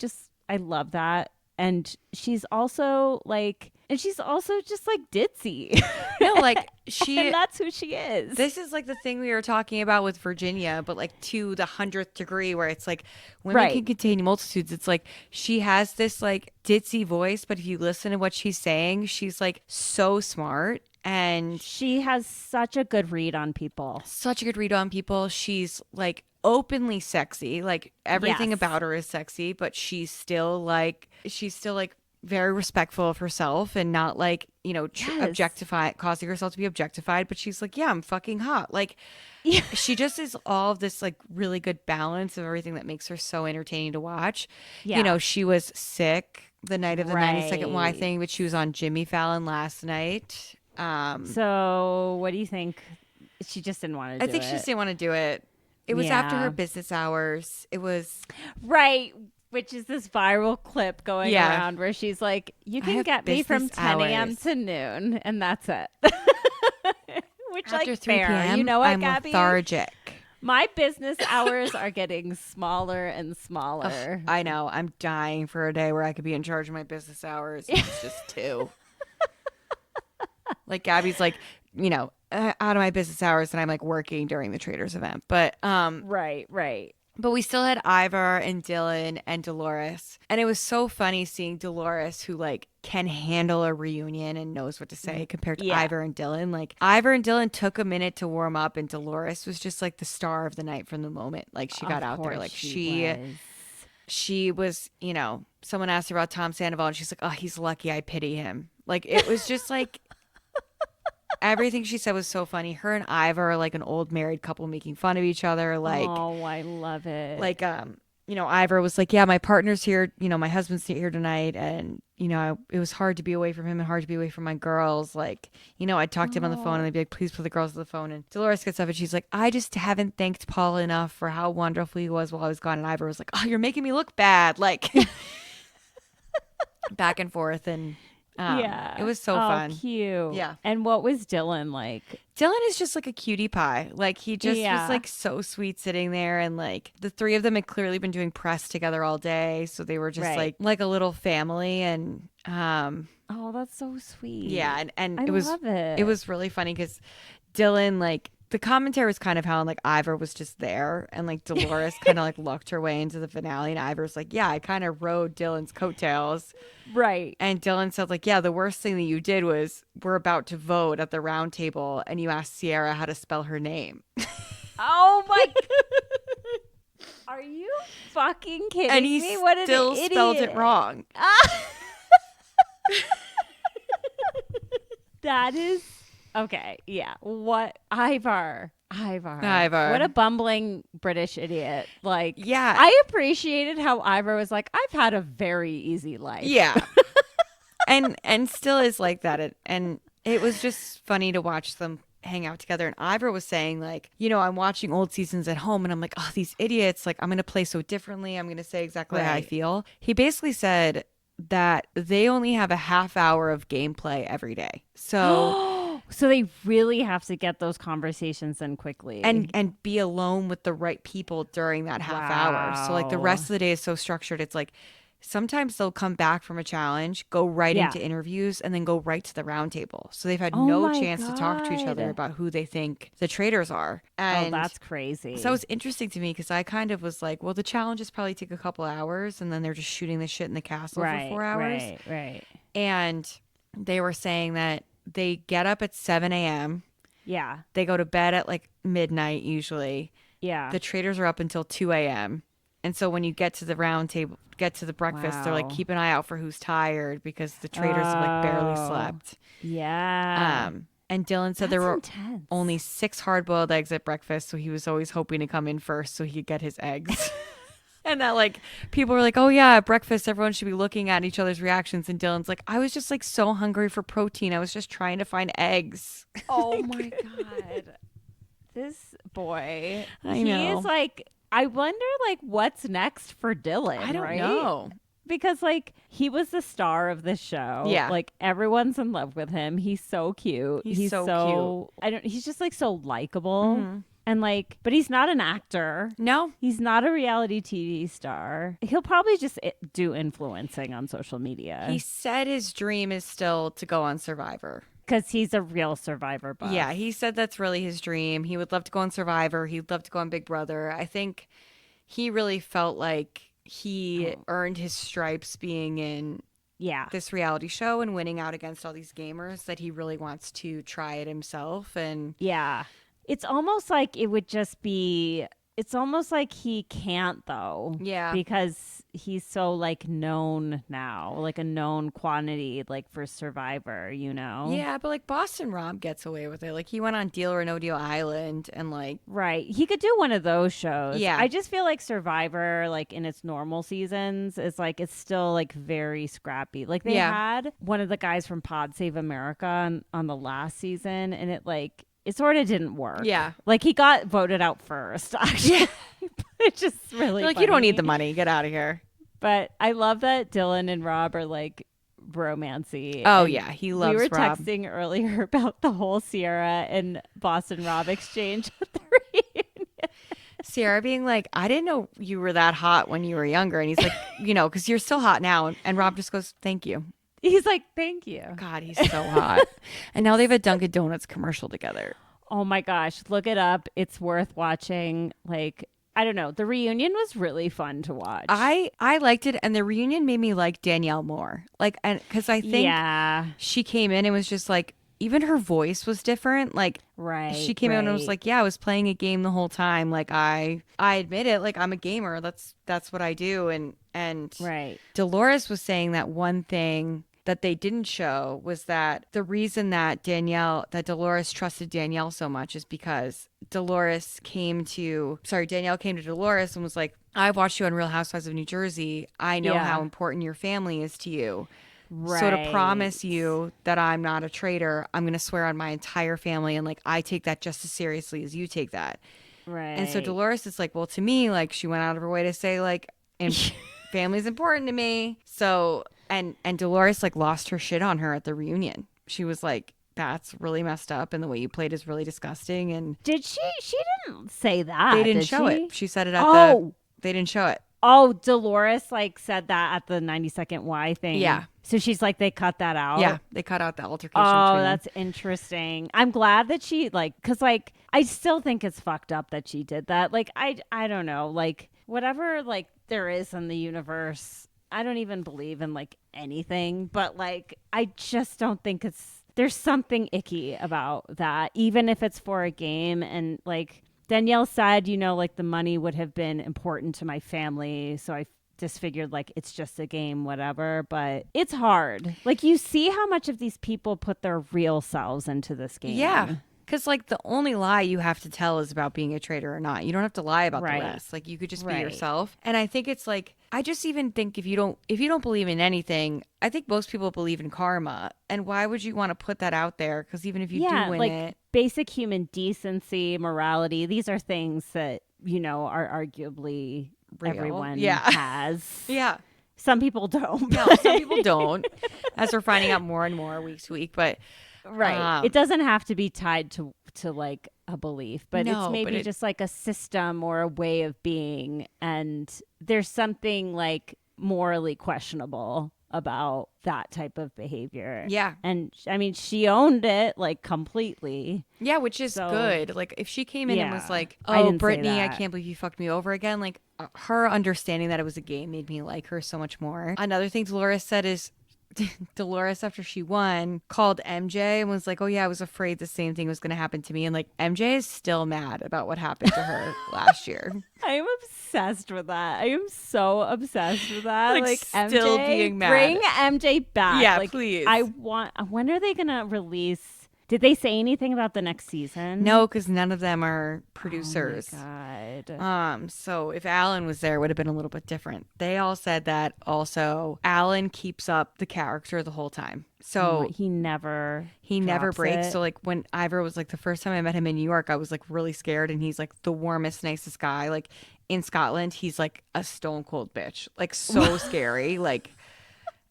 [SPEAKER 3] love that. And she's also just like ditzy.
[SPEAKER 1] No, like
[SPEAKER 3] and that's who she is.
[SPEAKER 1] This is like the thing we were talking about with Virginia, but like to the 100th degree, where it's like women can contain multitudes. It's like she has this like ditzy voice, but if you listen to what she's saying, she's like so smart. And
[SPEAKER 3] she has such a good read on people.
[SPEAKER 1] She's like openly sexy. Like everything about her is sexy, but she's still like very respectful of herself and not like, causing herself to be objectified. But she's like, yeah, I'm fucking hot. Like, she just is all of this like really good balance of everything that makes her so entertaining to watch.
[SPEAKER 3] Yeah.
[SPEAKER 1] She was sick the night of the 92nd Y thing, but she was on Jimmy Fallon last night.
[SPEAKER 3] So what do you think? She just didn't want to do it.
[SPEAKER 1] I think she just didn't want to do it. It was after her business hours. It was
[SPEAKER 3] right. Which is this viral clip going around where she's like, you can get me from 10 a.m. to noon, and that's it. Which,
[SPEAKER 1] after
[SPEAKER 3] like,
[SPEAKER 1] 3
[SPEAKER 3] fair.
[SPEAKER 1] p.m.,
[SPEAKER 3] You know what,
[SPEAKER 1] I'm
[SPEAKER 3] Gabby?
[SPEAKER 1] lethargic.
[SPEAKER 3] My business hours are getting smaller and smaller.
[SPEAKER 1] Ugh, I know. I'm dying for a day where I could be in charge of my business hours. It's just 2. Like, Gabby's like, out of my business hours, and I'm like working during the Traitors event. But
[SPEAKER 3] right.
[SPEAKER 1] But we still had Ivar and Dylan and Delores. And it was so funny seeing Delores, who like can handle a reunion and knows what to say, compared to Ivar and Dylan. Like, Ivar and Dylan took a minute to warm up, and Delores was just like the star of the night from the moment like she got out there. Like, she was, someone asked her about Tom Sandoval, and she's like, oh, he's lucky, I pity him. Like, it was just like everything she said was so funny. Her and Ivar are like an old married couple making fun of each other. Like,
[SPEAKER 3] oh, I love it.
[SPEAKER 1] Like, Ivar was like, yeah, my partner's here. My husband's here tonight. And, it was hard to be away from him and hard to be away from my girls. Like, I'd talk to him on the phone, and they'd be like, please put the girls on the phone. And Delores gets up and she's like, I just haven't thanked Paul enough for how wonderful he was while I was gone. And Ivar was like, oh, you're making me look bad. Like, back and forth. And it was so fun.
[SPEAKER 3] Cute.
[SPEAKER 1] Yeah.
[SPEAKER 3] And what was Dylan like?
[SPEAKER 1] Dylan is just like a cutie pie. Like, he just was like so sweet sitting there, and like the 3 of them had clearly been doing press together all day, so they were just like a little family. And
[SPEAKER 3] oh, that's so sweet.
[SPEAKER 1] Yeah, and
[SPEAKER 3] I love it.
[SPEAKER 1] It was really funny because Dylan, like, the commentary was kind of how like Ivar was just there, and like Delores kind of like looked her way into the finale, and Ivar's like, yeah, I kind of rode Dylan's coattails.
[SPEAKER 3] Right.
[SPEAKER 1] And Dylan said, like, yeah, the worst thing that you did was we're about to vote at the round table, and you asked Sara how to spell her name.
[SPEAKER 3] Oh my Are you fucking kidding
[SPEAKER 1] and he
[SPEAKER 3] me? What an
[SPEAKER 1] still
[SPEAKER 3] idiot.
[SPEAKER 1] spelled it wrong.
[SPEAKER 3] That is okay. Yeah. What Ivar.
[SPEAKER 1] What
[SPEAKER 3] a bumbling British idiot. Like,
[SPEAKER 1] yeah.
[SPEAKER 3] I appreciated how Ivar was like, I've had a very easy life.
[SPEAKER 1] Yeah. and still is like that. And it was just funny to watch them hang out together. And Ivar was saying, like, I'm watching old seasons at home, and I'm like, oh, these idiots, like, I'm going to play so differently. I'm going to say exactly how I feel. He basically said that they only have a half hour of gameplay every day. So
[SPEAKER 3] so they really have to get those conversations in quickly
[SPEAKER 1] and be alone with the right people during that half hour. So like the rest of the day is so structured. It's like sometimes they'll come back from a challenge, go right into interviews, and then go right to the round table. So they've had no chance to talk to each other about who they think the traitors are. And
[SPEAKER 3] that's crazy.
[SPEAKER 1] So it was interesting to me because I kind of was like, well, the challenges probably take a couple hours, and then they're just shooting the shit in the castle for 4 hours.
[SPEAKER 3] Right.
[SPEAKER 1] And they were saying that they get up at 7 a.m.
[SPEAKER 3] Yeah.
[SPEAKER 1] They go to bed at like midnight usually.
[SPEAKER 3] Yeah.
[SPEAKER 1] The traitors are up until 2 a.m. And so when you get to the round table, get to the breakfast, they're like, keep an eye out for who's tired because the traitors have like barely slept.
[SPEAKER 3] Yeah.
[SPEAKER 1] And Dylan said there were only 6 hard-boiled eggs at breakfast, so he was always hoping to come in first so he could get his eggs. And that like people were like, oh yeah, at breakfast everyone should be looking at each other's reactions. And Dylan's like, I was just like so hungry for protein. I was just trying to find eggs.
[SPEAKER 3] Oh my God. This boy.
[SPEAKER 1] I know.
[SPEAKER 3] He is like, I wonder like what's next for Dylan.
[SPEAKER 1] I don't know.
[SPEAKER 3] Because like he was the star of the show.
[SPEAKER 1] Yeah.
[SPEAKER 3] Like everyone's in love with him. He's so cute.
[SPEAKER 1] He's so
[SPEAKER 3] cute. He's just like so likable. Mm-hmm. And like, but he's not an actor.
[SPEAKER 1] No.
[SPEAKER 3] He's not a reality TV star. He'll probably just do influencing on social media.
[SPEAKER 1] He said his dream is still to go on Survivor.
[SPEAKER 3] Because he's a real Survivor buff.
[SPEAKER 1] Yeah, he said that's really his dream. He would love to go on Survivor. He'd love to go on Big Brother. I think he really felt like he earned his stripes being in this reality show and winning out against all these gamers, that he really wants to try it himself. And
[SPEAKER 3] yeah. It's almost like it would just be it's almost like he can't though.
[SPEAKER 1] Yeah.
[SPEAKER 3] Because he's so like known now, like a known quantity, like for Survivor,
[SPEAKER 1] Yeah, but like Boston Rob gets away with it. Like he went on Deal or No Deal Island and like.
[SPEAKER 3] Right. He could do one of those shows.
[SPEAKER 1] Yeah.
[SPEAKER 3] I just feel like Survivor, like in its normal seasons, is like it's still like very scrappy. Like they had one of the guys from Pod Save America on the last season, and it sort of didn't work.
[SPEAKER 1] Yeah.
[SPEAKER 3] Like he got voted out first, actually. Yeah. It's just really
[SPEAKER 1] like,
[SPEAKER 3] funny.
[SPEAKER 1] You don't need the money. Get out of here.
[SPEAKER 3] But I love that Dylan and Rob are like romancy.
[SPEAKER 1] Oh, yeah. He loves Rob.
[SPEAKER 3] We were texting earlier about the whole Sierra and Boston Rob exchange at the reunion.
[SPEAKER 1] Sierra being like, I didn't know you were that hot when you were younger. And he's like, because you're still hot now. And Rob just goes, thank you.
[SPEAKER 3] He's like, thank you.
[SPEAKER 1] God, he's so hot. And now they have a Dunkin' Donuts commercial together.
[SPEAKER 3] Oh my gosh, look it up. It's worth watching. Like, I don't know. The reunion was really fun to watch.
[SPEAKER 1] I liked it, and the reunion made me like Danielle more. Like, and because I think she came in and was just like, even her voice was different. Like, she came in and was like, yeah, I was playing a game the whole time. Like, I admit it. Like, I'm a gamer. That's what I do. And Delores was saying that one thing that they didn't show was that the reason that Delores trusted Danielle so much is because Danielle came to Delores and was like, I've watched you on Real Housewives of New Jersey. I know how important your family is to you. Right. So to promise you that I'm not a traitor, I'm going to swear on my entire family. And like, I take that just as seriously as you take that.
[SPEAKER 3] Right.
[SPEAKER 1] And so Delores is like, well, to me, like she went out of her way to say like, and family's important to me. So, and Delores like lost her shit on her at the reunion. She was like, that's really messed up. And the way you played is really disgusting. And
[SPEAKER 3] did she didn't say that.
[SPEAKER 1] They didn't show it. She said it at they didn't show it.
[SPEAKER 3] Oh, Delores like said that at the 90-second Why thing.
[SPEAKER 1] Yeah.
[SPEAKER 3] So she's like, they cut that out.
[SPEAKER 1] Yeah. They cut out the altercation.
[SPEAKER 3] Oh, that's interesting. I'm glad that she like, cause like, I still think it's fucked up that she did that. Like, I don't know, like whatever, like there is in the universe. I don't even believe in like anything, but like, I just don't think there's something icky about that, even if it's for a game. And like Danielle said, like the money would have been important to my family. So I just figured like, it's just a game, whatever, but it's hard. Like you see how much of these people put their real selves into this game.
[SPEAKER 1] Yeah. Because, like, the only lie you have to tell is about being a traitor or not. You don't have to lie about the rest. Like, you could just be yourself. And I think it's like, I just even think if you don't believe in anything, I think most people believe in karma. And why would you want to put that out there? Because even if you do win it.
[SPEAKER 3] Basic human decency, morality, these are things that, are arguably real. Everyone has.
[SPEAKER 1] Yeah.
[SPEAKER 3] Some people don't.
[SPEAKER 1] No, some people don't. As we're finding out more and more week to week. But.
[SPEAKER 3] Right. It doesn't have to be tied to like a belief, but it's maybe just like a system or a way of being. And there's something like morally questionable about that type of behavior.
[SPEAKER 1] Yeah.
[SPEAKER 3] And I mean, she owned it like completely.
[SPEAKER 1] Yeah, which is good. Like if she came in and was like, oh, Brittany, I can't believe you fucked me over again. Like her understanding that it was a game made me like her so much more. Another thing Delores said is, Delores, after she won, called MJ and was like, oh yeah, I was afraid the same thing was going to happen to me. And like MJ is still mad about what happened to her last year.
[SPEAKER 3] I am obsessed with that. I am so obsessed with that.
[SPEAKER 1] Like still MJ, being mad.
[SPEAKER 3] Bring MJ back.
[SPEAKER 1] Yeah,
[SPEAKER 3] like,
[SPEAKER 1] please.
[SPEAKER 3] When are they going to release? Did they say anything about the next season?
[SPEAKER 1] No, because none of them are producers.
[SPEAKER 3] Oh my God.
[SPEAKER 1] So if Alan was there, it would have been a little bit different. They all said that also Alan keeps up the character the whole time. So
[SPEAKER 3] he never
[SPEAKER 1] breaks.
[SPEAKER 3] It.
[SPEAKER 1] So like when Ivar was like the first time I met him in New York, I was like really scared, and he's like the warmest, nicest guy. Like in Scotland, he's like a stone cold bitch. Like so scary, like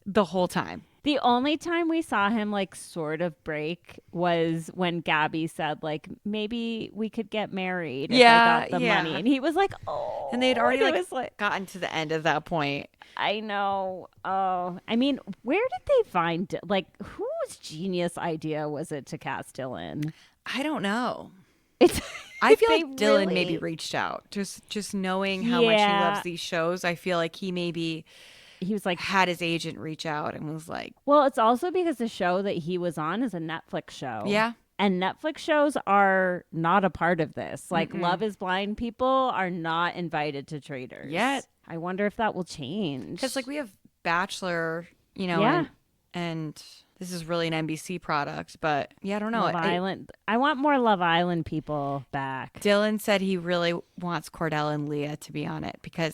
[SPEAKER 1] the whole time.
[SPEAKER 3] The only time we saw him like sort of break was when Gabby said like, maybe we could get married if I got the money. And he was like, oh.
[SPEAKER 1] And they'd already like gotten to the end of that point.
[SPEAKER 3] I know. Oh, I mean, where did they find, like, whose genius idea was it to cast Dylan?
[SPEAKER 1] I don't know. I feel like Dylan maybe reached out. Just knowing how much he loves these shows. I feel like he was like, had his agent reach out and was like,
[SPEAKER 3] well, it's also because the show that he was on is a Netflix show.
[SPEAKER 1] Yeah.
[SPEAKER 3] And Netflix shows are not a part of this. Like Love is Blind people are not invited to Traitors.
[SPEAKER 1] Yet.
[SPEAKER 3] I wonder if that will change.
[SPEAKER 1] Because like we have Bachelor, you know, and this is really an NBC product, but yeah, I don't know.
[SPEAKER 3] Love Island. I want more Love Island people back.
[SPEAKER 1] Dylan said he really wants Cordell and Leah to be on it because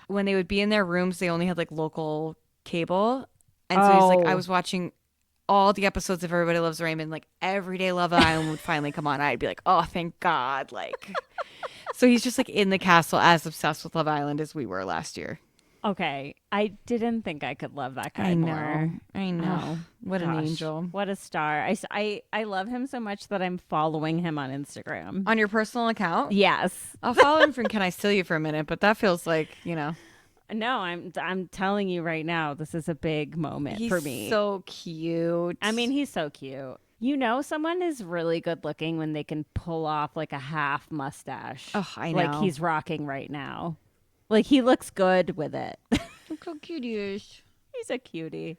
[SPEAKER 1] when they would be in their rooms, they only had like local cable. And so he's like, I was watching all the episodes of Everybody Loves Raymond, like every day Love Island would finally come on. I'd be like, oh, thank God. Like, so he's just like in the castle as obsessed with Love Island as we were last year.
[SPEAKER 3] Okay. I didn't think I could love that guy more.
[SPEAKER 1] I know.
[SPEAKER 3] Oh,
[SPEAKER 1] what an angel.
[SPEAKER 3] What a star. I love him so much that I'm following him on Instagram.
[SPEAKER 1] On your personal account?
[SPEAKER 3] Yes.
[SPEAKER 1] I'll follow him from Can I Steal You for a minute, but that feels like, you know.
[SPEAKER 3] No, I'm telling you right now, this is a big moment for me.
[SPEAKER 1] He's so cute.
[SPEAKER 3] I mean, he's so cute. You know, someone is really good looking when they can pull off like a half mustache.
[SPEAKER 1] Oh, I know.
[SPEAKER 3] Like he's rocking right now. Like he looks good with it.
[SPEAKER 1] Look how cute he is.
[SPEAKER 3] He's a cutie.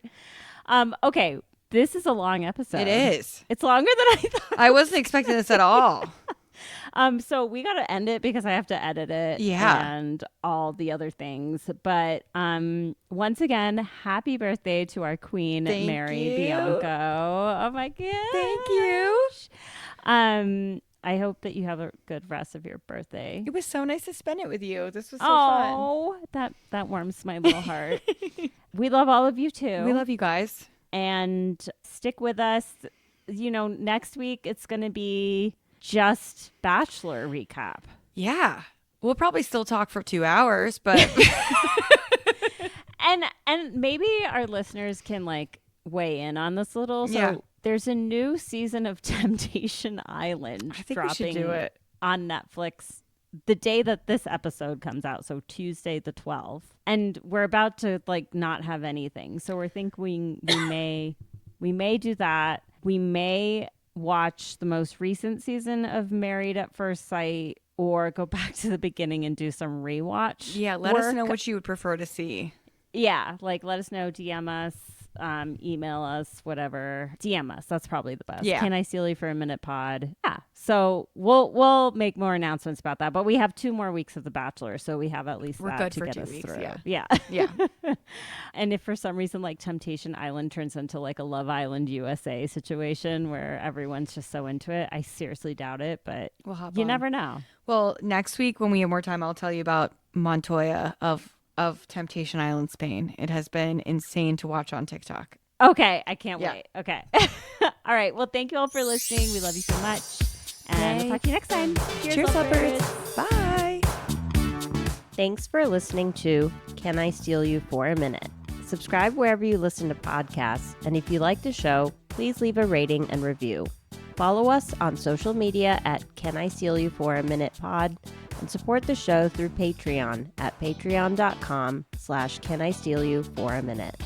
[SPEAKER 3] Okay, this is a long episode.
[SPEAKER 1] It is.
[SPEAKER 3] It's longer than I thought.
[SPEAKER 1] I wasn't expecting this at all.
[SPEAKER 3] So we got to end it because I have to edit it.
[SPEAKER 1] Yeah.
[SPEAKER 3] And all the other things. But once again, happy birthday to our queen, Mary Bianco. Oh my God.
[SPEAKER 1] Thank you.
[SPEAKER 3] I hope that you have a good rest of your birthday.
[SPEAKER 1] It was so nice to spend it with you. This was so fun.
[SPEAKER 3] Oh, that warms my little heart. We love all of you too.
[SPEAKER 1] We love you guys.
[SPEAKER 3] And stick with us. You know, next week it's going to be just Bachelor recap.
[SPEAKER 1] Yeah. We'll probably still talk for 2 hours, but
[SPEAKER 3] and maybe our listeners can like weigh in on this little. So there's a new season of Temptation Island dropping
[SPEAKER 1] we should do it
[SPEAKER 3] on Netflix the day that this episode comes out, so Tuesday the 12th. And we're about to like not have anything. So we're thinking we may do that. We may watch the most recent season of Married at First Sight or go back to the beginning and do some rewatch.
[SPEAKER 1] Yeah, let us know what you would prefer to see.
[SPEAKER 3] Yeah, like let us know, DM us, email us, whatever. DM us. That's probably the best.
[SPEAKER 1] Yeah.
[SPEAKER 3] Can I steal you for a minute pod? Yeah. So we'll make more announcements about that. But we have 2 more weeks of The Bachelor, so we have at least
[SPEAKER 1] we're
[SPEAKER 3] that
[SPEAKER 1] good
[SPEAKER 3] to
[SPEAKER 1] for
[SPEAKER 3] get
[SPEAKER 1] 2
[SPEAKER 3] us
[SPEAKER 1] weeks.
[SPEAKER 3] through.
[SPEAKER 1] Yeah.
[SPEAKER 3] Yeah.
[SPEAKER 1] Yeah.
[SPEAKER 3] And if for some reason like Temptation Island turns into like a Love Island USA situation where everyone's just so into it, I seriously doubt it. But you never know.
[SPEAKER 1] Well, next week when we have more time, I'll tell you about Montoya of Temptation Island, Spain. It has been insane to watch on TikTok.
[SPEAKER 3] Okay, I can't wait. Okay. All right. Well, thank you all for listening. We love you so much. And we'll talk to you next time.
[SPEAKER 1] Cheers, lovebirds. Bye.
[SPEAKER 2] Thanks for listening to Can I Steal You for a Minute? Subscribe wherever you listen to podcasts. And if you like the show, please leave a rating and review. Follow us on social media at Can I Steal You for a Minute Pod and support the show through Patreon at patreon.com/Can I Steal You for a Minute.